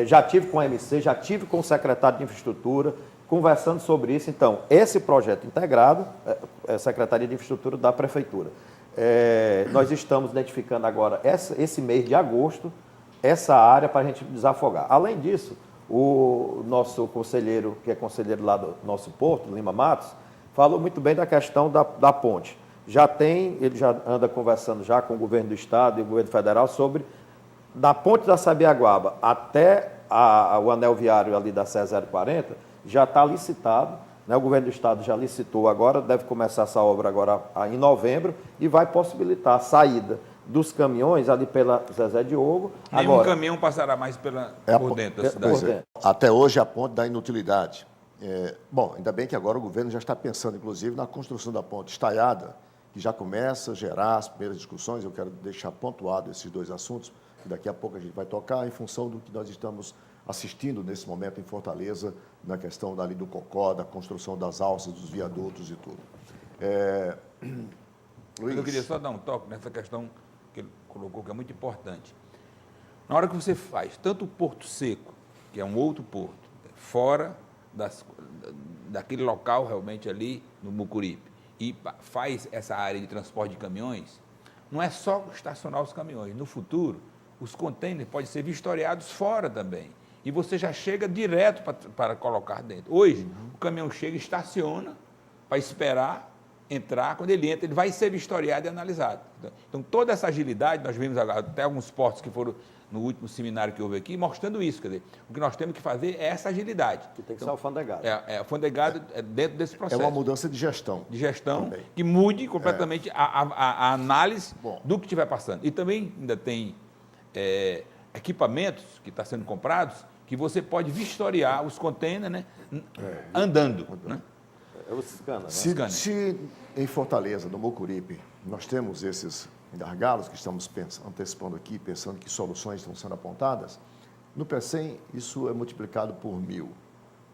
já tive com a MC, já tive com o secretário de Infraestrutura, conversando sobre isso. Então, esse projeto integrado, Secretaria de Infraestrutura da Prefeitura, nós estamos identificando agora, esse mês de agosto, essa área para a gente desafogar. Além disso, o nosso conselheiro, que é conselheiro lá do nosso porto, Lima Matos, falou muito bem da questão da ponte. Ele já anda conversando já com o governo do Estado e o governo federal sobre da ponte da Sabiaguaba até o anel viário ali da CE 040 já está licitado, né? O governo do estado já licitou agora, deve começar essa obra agora em novembro e vai possibilitar a saída dos caminhões ali pela Zezé Diogo. Nenhum Agora, caminhão passará mais por dentro da cidade. por dentro. Até hoje, a ponte da inutilidade. Bom, ainda bem que agora o governo já está pensando, inclusive, na construção da ponte estaiada, que já começa a gerar as primeiras discussões. Eu quero deixar pontuado esses dois assuntos, que daqui a pouco a gente vai tocar, em função do que nós estamos assistindo nesse momento em Fortaleza, na questão dali do Cocó, da construção das alças, dos viadutos e tudo. Mas eu queria só dar um toque nessa questão que ele colocou, que é muito importante. Na hora que você faz tanto o Porto Seco, que é um outro porto, fora daquele local realmente ali no Mucuripe, e faz essa área de transporte de caminhões, não é só estacionar os caminhões. No futuro, os contêineres podem ser vistoriados fora também. E você já chega direto para colocar dentro. Hoje, o caminhão chega, estaciona para esperar entrar. Quando ele entra, ele vai ser vistoriado e analisado. Então, toda essa agilidade, nós vimos agora, até alguns portos que foram no último seminário que houve aqui, mostrando isso. Quer dizer, o que nós temos que fazer é essa agilidade. Que tem que ser alfandegado. Alfandegado dentro desse processo. É uma mudança de gestão. De gestão também. que mude completamente a análise Bom. do que estiver passando. E também ainda tem equipamentos que estão sendo comprados que você pode vistoriar os containers, né, andando. Né? É o scanner, né? Se em Fortaleza, no Mucuripe, nós temos esses gargalos que estamos antecipando aqui, pensando que soluções estão sendo apontadas, no PECEM isso é multiplicado por 1000,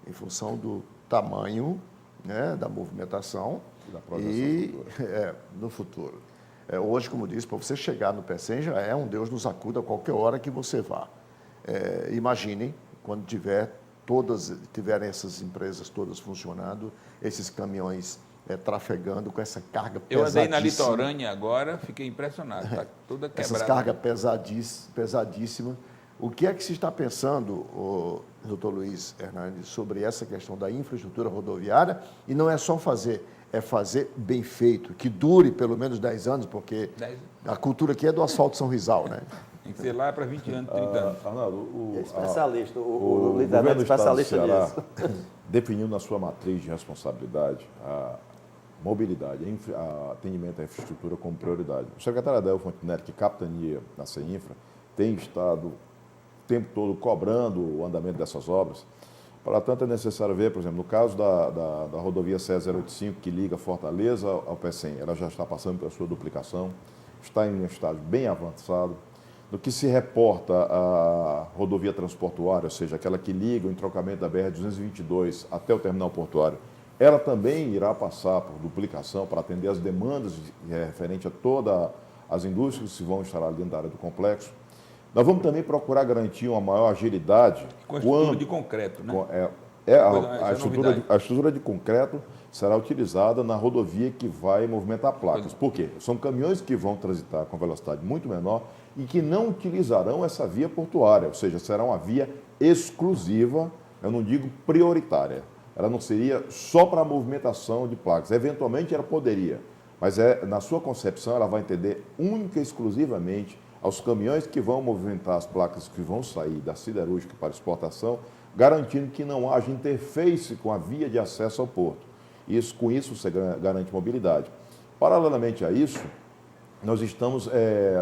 em função do tamanho, né, da movimentação Da projeção futura. No futuro. Hoje, como disse, para você chegar no PECEM já é um Deus nos acuda a qualquer hora que você vá. Imaginem quando tiverem essas empresas todas funcionando, esses caminhões trafegando com essa carga Eu pesadíssima. andei na litorânea agora, fiquei impressionado. Está toda quebrada. Essas cargas pesadíssimas. O que é que se está pensando, doutor Luiz Hernandes, sobre essa questão da infraestrutura rodoviária? E não é só fazer, é fazer bem feito, que dure pelo menos 10 anos, porque a cultura aqui é do asfalto São Rizal, né? Tem que ser lá para 20 anos, 30 anos. Arnaldo, É especialista, o o líder é governo do estado do especialista Ceará nisso. definiu na sua matriz de responsabilidade a mobilidade, atendimento à infraestrutura como prioridade. O secretário Adelfo Fontenelle, que capitania na CEINFRA, tem estado o tempo todo cobrando o andamento dessas obras. Para tanto, é necessário ver, por exemplo, no caso da rodovia CE 085, que liga Fortaleza ao PECEM, ela já está passando pela sua duplicação, está em um estágio bem avançado. No que se reporta à rodovia transportuária, ou seja, aquela que liga o entrocamento da BR-222 até o terminal portuário, ela também irá passar por duplicação para atender as demandas referente a todas as indústrias que se vão instalar dentro da área do complexo. Nós vamos também procurar garantir uma maior agilidade. Com estrutura de concreto, né? A estrutura de concreto será utilizada na rodovia que vai movimentar placas. Por quê? São caminhões que vão transitar com velocidade muito menor e que não utilizarão essa via portuária, ou seja, será uma via exclusiva, eu não digo prioritária. Ela não seria só para a movimentação de placas. Eventualmente ela poderia, mas na sua concepção ela vai entender única e exclusivamente aos caminhões que vão movimentar as placas que vão sair da siderúrgica para exportação, garantindo que não haja interface com a via de acesso ao porto. Com isso você garante mobilidade. Paralelamente a isso, nós estamos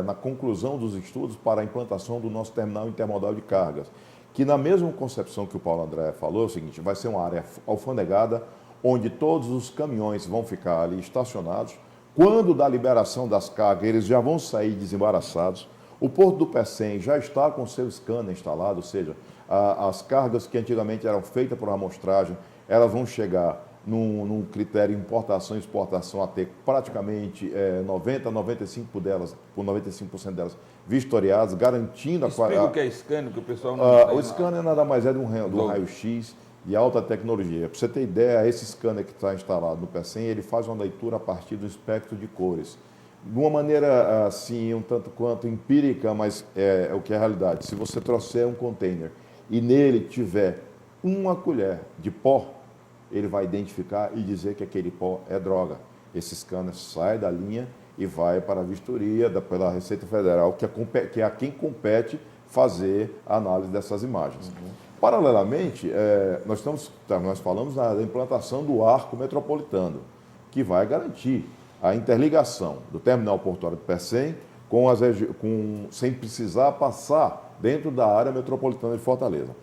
na conclusão dos estudos para a implantação do nosso terminal intermodal de cargas, que na mesma concepção que o Paulo André falou, é o seguinte, vai ser uma área alfandegada, onde todos os caminhões vão ficar ali estacionados. Quando da liberação das cargas, eles já vão sair desembaraçados. O Porto do PECEM já está com seu scanner instalado, ou seja, as cargas que antigamente eram feitas por amostragem, elas vão chegar num critério importação e exportação a ter praticamente 95% delas vistoriadas, garantindo Explica o que é scanner, que o pessoal não... O scanner nada mais é do raio-x de alta tecnologia. Para você ter ideia, esse scanner que está instalado no PECEM, ele faz uma leitura a partir do espectro de cores. De uma maneira, assim, um tanto quanto empírica, mas é o que é a realidade. Se você trouxer um container e nele tiver uma colher de pó, ele vai identificar e dizer que aquele pó é droga. Esse scanner sai da linha e vai para a vistoria pela Receita Federal, que é a quem compete fazer a análise dessas imagens. Paralelamente, nós falamos da implantação do arco metropolitano, que vai garantir a interligação do terminal portuário de Pecém sem precisar passar dentro da área metropolitana de Fortaleza.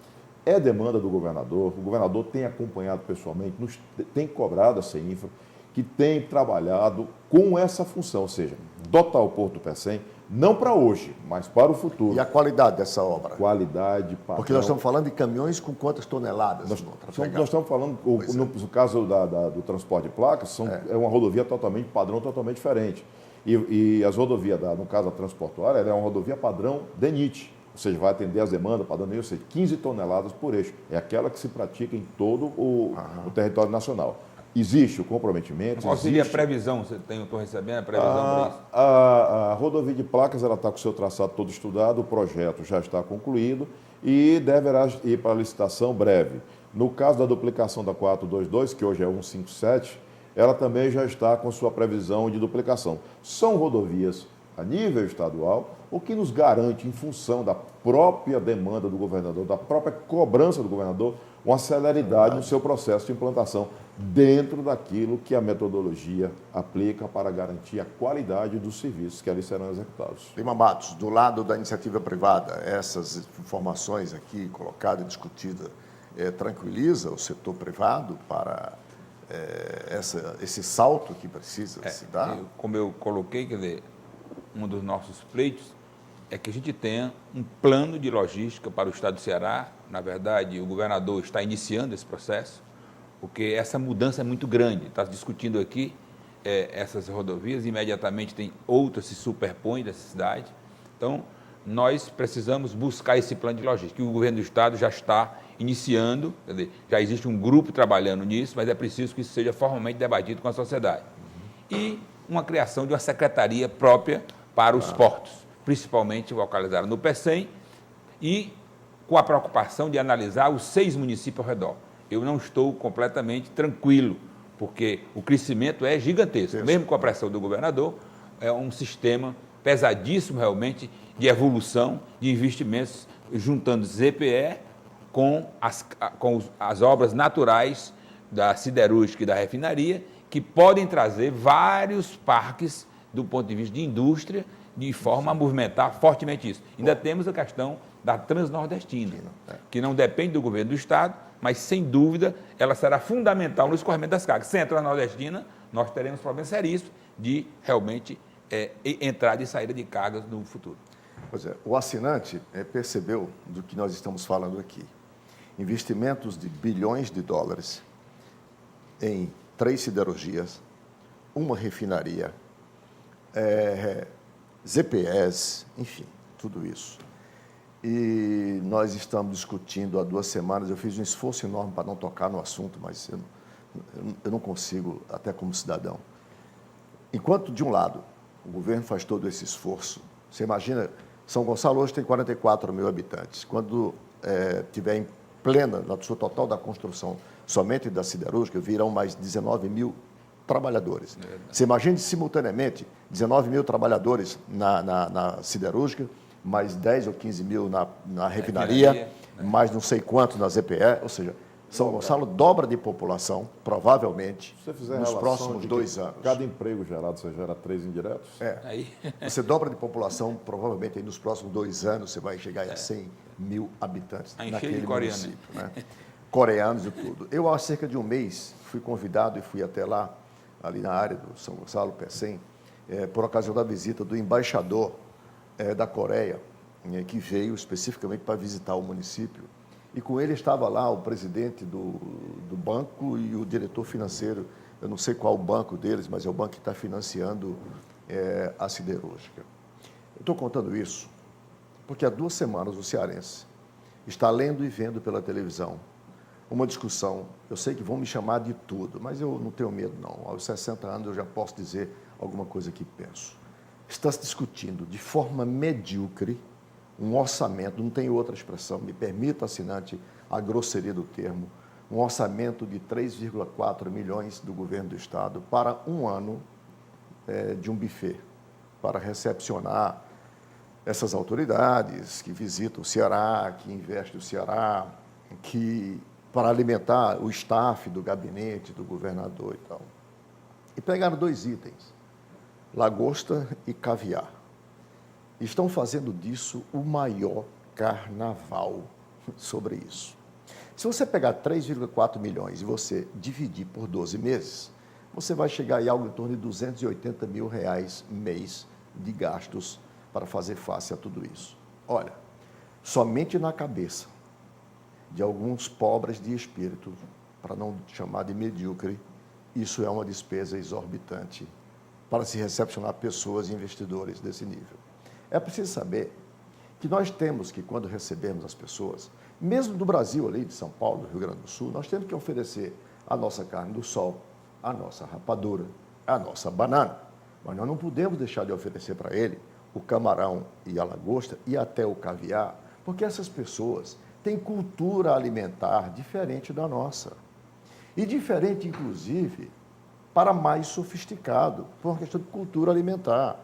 É demanda do governador, o governador tem acompanhado pessoalmente, tem cobrado a CEINFRA, que tem trabalhado com essa função, ou seja, dotar o Porto do Pecém, não para hoje, mas para o futuro. E a qualidade dessa obra? Qualidade, padrão. Porque nós estamos falando de caminhões com quantas toneladas? Nós estamos falando, no caso do transporte de placas, é uma rodovia totalmente padrão, totalmente diferente. E as rodovias, no caso da transportuária, ela é uma rodovia padrão DENIT, ou seja, vai atender as demandas padrão DENIT, ou seja, 15 toneladas por eixo. É aquela que se pratica em todo o território nacional. Existe o comprometimento. Qual seria a previsão? Estou recebendo a previsão para isso? A rodovia de placas ela está com o seu traçado todo estudado, o projeto já está concluído e deverá ir para a licitação breve. No caso da duplicação da 422, que hoje é 157, ela também já está com sua previsão de duplicação. São rodovias a nível estadual, o que nos garante, em função da própria demanda do governador, da própria cobrança do governador, uma celeridade no seu processo de implantação, dentro daquilo que a metodologia aplica para garantir a qualidade dos serviços que ali serão executados. Lima Matos, do lado da iniciativa privada, essas informações aqui colocadas e discutidas, tranquiliza o setor privado para esse salto que precisa se dar? Como eu coloquei, quer dizer, um dos nossos pleitos é que a gente tenha um plano de logística para o Estado do Ceará. Na verdade, o governador está iniciando esse processo, porque essa mudança é muito grande. Está discutindo aqui essas rodovias, imediatamente tem outras se superpõem dessa cidade. Então, nós precisamos buscar esse plano de logística, que o governo do Estado já está iniciando, quer dizer, já existe um grupo trabalhando nisso, mas é preciso que isso seja formalmente debatido com a sociedade. E uma criação de uma secretaria própria para os portos, principalmente localizada no Pecém, e com a preocupação de analisar os 6 municípios ao redor. Eu não estou completamente tranquilo, porque o crescimento é gigantesco. Mesmo com a pressão do governador, é um sistema pesadíssimo realmente de evolução, de investimentos, juntando ZPE com as obras naturais da siderúrgica e da refinaria, que podem trazer vários parques do ponto de vista de indústria, de forma a movimentar fortemente isso. Ainda temos a questão da Transnordestina, que não depende do governo do Estado, mas, sem dúvida, ela será fundamental no escoamento das cargas. Sem a Transnordestina, nós teremos problemas seríssimos de, realmente, entrada e saída de cargas no futuro. Pois é, o assinante percebeu do que nós estamos falando aqui. Investimentos de bilhões de dólares em 3 siderurgias, uma refinaria, ZPEs, enfim, tudo isso. E nós estamos discutindo há 2 semanas, eu fiz um esforço enorme para não tocar no assunto, mas eu não consigo, até como cidadão. Enquanto, de um lado, o governo faz todo esse esforço, você imagina, São Gonçalo hoje tem 44 mil habitantes. Quando tiver em plena, na sua total da construção, somente da siderúrgica, virão mais 19 mil trabalhadores. Você imagina simultaneamente 19 mil trabalhadores na siderúrgica, mais 10 ou 15 mil na refinaria, mais não sei quanto na ZPE, ou seja, São Gonçalo dobra de população, provavelmente, nos próximos 2 anos. Cada emprego gerado, você gera 3 indiretos? Você dobra de população, provavelmente, aí nos próximos 2 anos, você vai chegar a 100 mil habitantes naquele município. Né? Coreanos e tudo. Eu, há cerca de um mês, fui convidado e fui até lá, ali na área do São Gonçalo, Pecém, por ocasião da visita do embaixador da Coreia, que veio especificamente para visitar o município. E com ele estava lá o presidente do banco e o diretor financeiro, eu não sei qual o banco deles, mas é o banco que está financiando a siderúrgica. Eu estou contando isso porque há 2 semanas o cearense está lendo e vendo pela televisão uma discussão. Eu sei que vão me chamar de tudo, mas eu não tenho medo, não. Aos 60 anos eu já posso dizer alguma coisa que penso. Está se discutindo de forma medíocre um orçamento, não tem outra expressão, me permita, assinante, a grosseria do termo, um orçamento de 3,4 milhões do governo do Estado para um ano de um buffet, para recepcionar essas autoridades que visitam o Ceará, que investem no Ceará, que para alimentar o staff do gabinete, do governador e tal. E pegaram 2 itens, lagosta e caviar. Estão fazendo disso o maior carnaval sobre isso. Se você pegar 3,4 milhões e você dividir por 12 meses, você vai chegar em algo em torno de R$280 mil mês de gastos para fazer face a tudo isso. Olha, somente na cabeça de alguns pobres de espírito, para não chamar de medíocre, isso é uma despesa exorbitante para se recepcionar pessoas e investidores desse nível. É preciso saber que nós temos que, quando recebemos as pessoas, mesmo do Brasil, ali de São Paulo, do Rio Grande do Sul, nós temos que oferecer a nossa carne do sol, a nossa rapadura, a nossa banana. Mas nós não podemos deixar de oferecer para ele o camarão e a lagosta e até o caviar, porque essas pessoas têm cultura alimentar diferente da nossa. E diferente, inclusive, para mais sofisticado, por uma questão de cultura alimentar.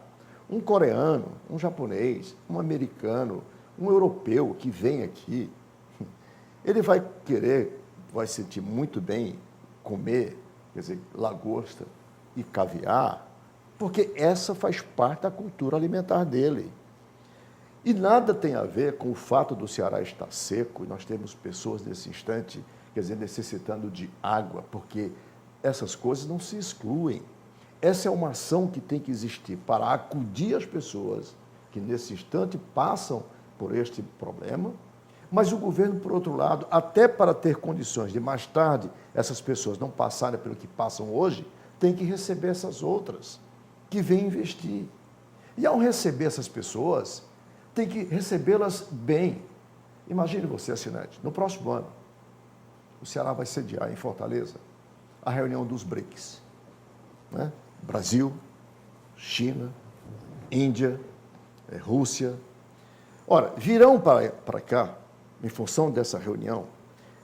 Um coreano, um japonês, um americano, um europeu que vem aqui, ele vai querer, vai sentir muito bem comer, quer dizer, lagosta e caviar, porque essa faz parte da cultura alimentar dele. E nada tem a ver com o fato do Ceará estar seco, e nós temos pessoas nesse instante, quer dizer, necessitando de água, porque essas coisas não se excluem. Essa é uma ação que tem que existir para acudir as pessoas que, nesse instante, passam por este problema, mas o governo, por outro lado, até para ter condições de, mais tarde, essas pessoas não passarem pelo que passam hoje, tem que receber essas outras, que vêm investir. E, ao receber essas pessoas, tem que recebê-las bem. Imagine você, assinante, no próximo ano, o Ceará vai sediar em Fortaleza a reunião dos BRICS, né? Brasil, China, Índia, Rússia. Ora, virão para cá, em função dessa reunião,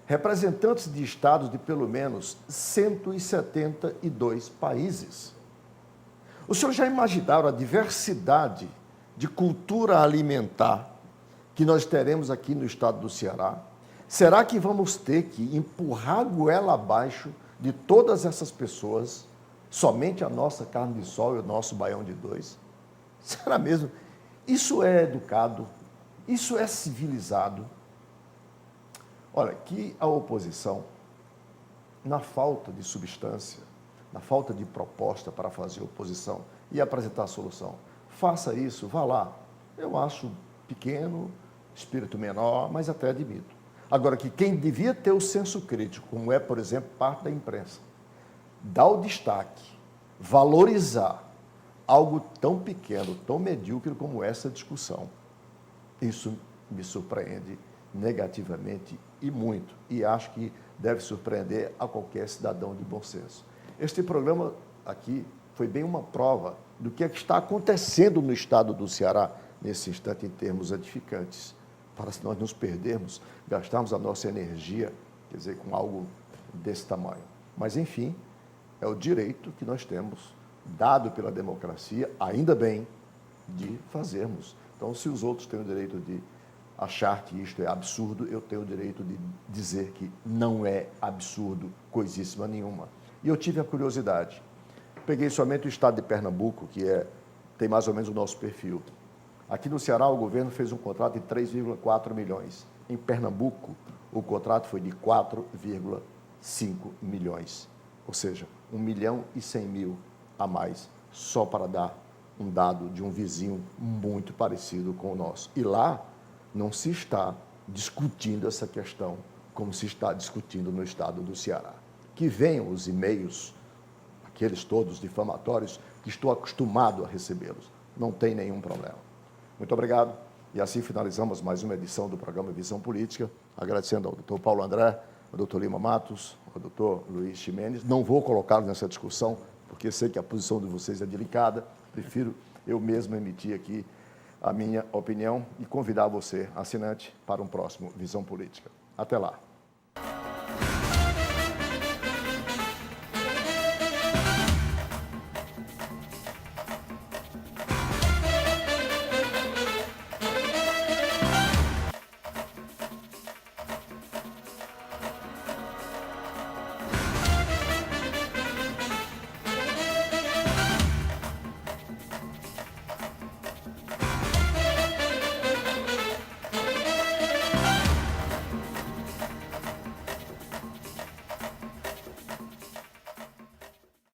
representantes de estados de pelo menos 172 países. O senhor já imaginaram a diversidade de cultura alimentar que nós teremos aqui no estado do Ceará? Será que vamos ter que empurrar a goela abaixo de todas essas pessoas somente a nossa carne de sol e o nosso baião de dois? Será mesmo? Isso é educado? Isso é civilizado? Olha, que a oposição, na falta de substância, na falta de proposta para fazer oposição e apresentar a solução, faça isso, vá lá. Eu acho pequeno, espírito menor, mas até admito. Agora, que quem devia ter o senso crítico, como é, por exemplo, parte da imprensa, dar o destaque, valorizar algo tão pequeno, tão medíocre como essa discussão, isso me surpreende negativamente e muito. E acho que deve surpreender a qualquer cidadão de bom senso. Este programa aqui foi bem uma prova do que é que está acontecendo no estado do Ceará nesse instante em termos edificantes. Para se nós nos perdermos, gastarmos a nossa energia, quer dizer, com algo desse tamanho. Mas, enfim, é o direito que nós temos, dado pela democracia, ainda bem, de fazermos. Então, se os outros têm o direito de achar que isto é absurdo, eu tenho o direito de dizer que não é absurdo coisíssima nenhuma. E eu tive a curiosidade. Peguei somente o estado de Pernambuco, que tem mais ou menos o nosso perfil. Aqui no Ceará, o governo fez um contrato de 3,4 milhões. Em Pernambuco, o contrato foi de 4,5 milhões. Ou seja, 1.100.000 a mais, só para dar um dado de um vizinho muito parecido com o nosso. E lá não se está discutindo essa questão como se está discutindo no estado do Ceará. Que venham os e-mails, aqueles todos difamatórios, que estou acostumado a recebê-los. Não tem nenhum problema. Muito obrigado. E assim finalizamos mais uma edição do programa Visão Política, agradecendo ao doutor Paulo André, ao doutor Lima Matos, ao doutor Luiz Ximenes. Não vou colocá-los nessa discussão, porque sei que a posição de vocês é delicada. Prefiro eu mesmo emitir aqui a minha opinião e convidar você, assinante, para um próximo Visão Política. Até lá.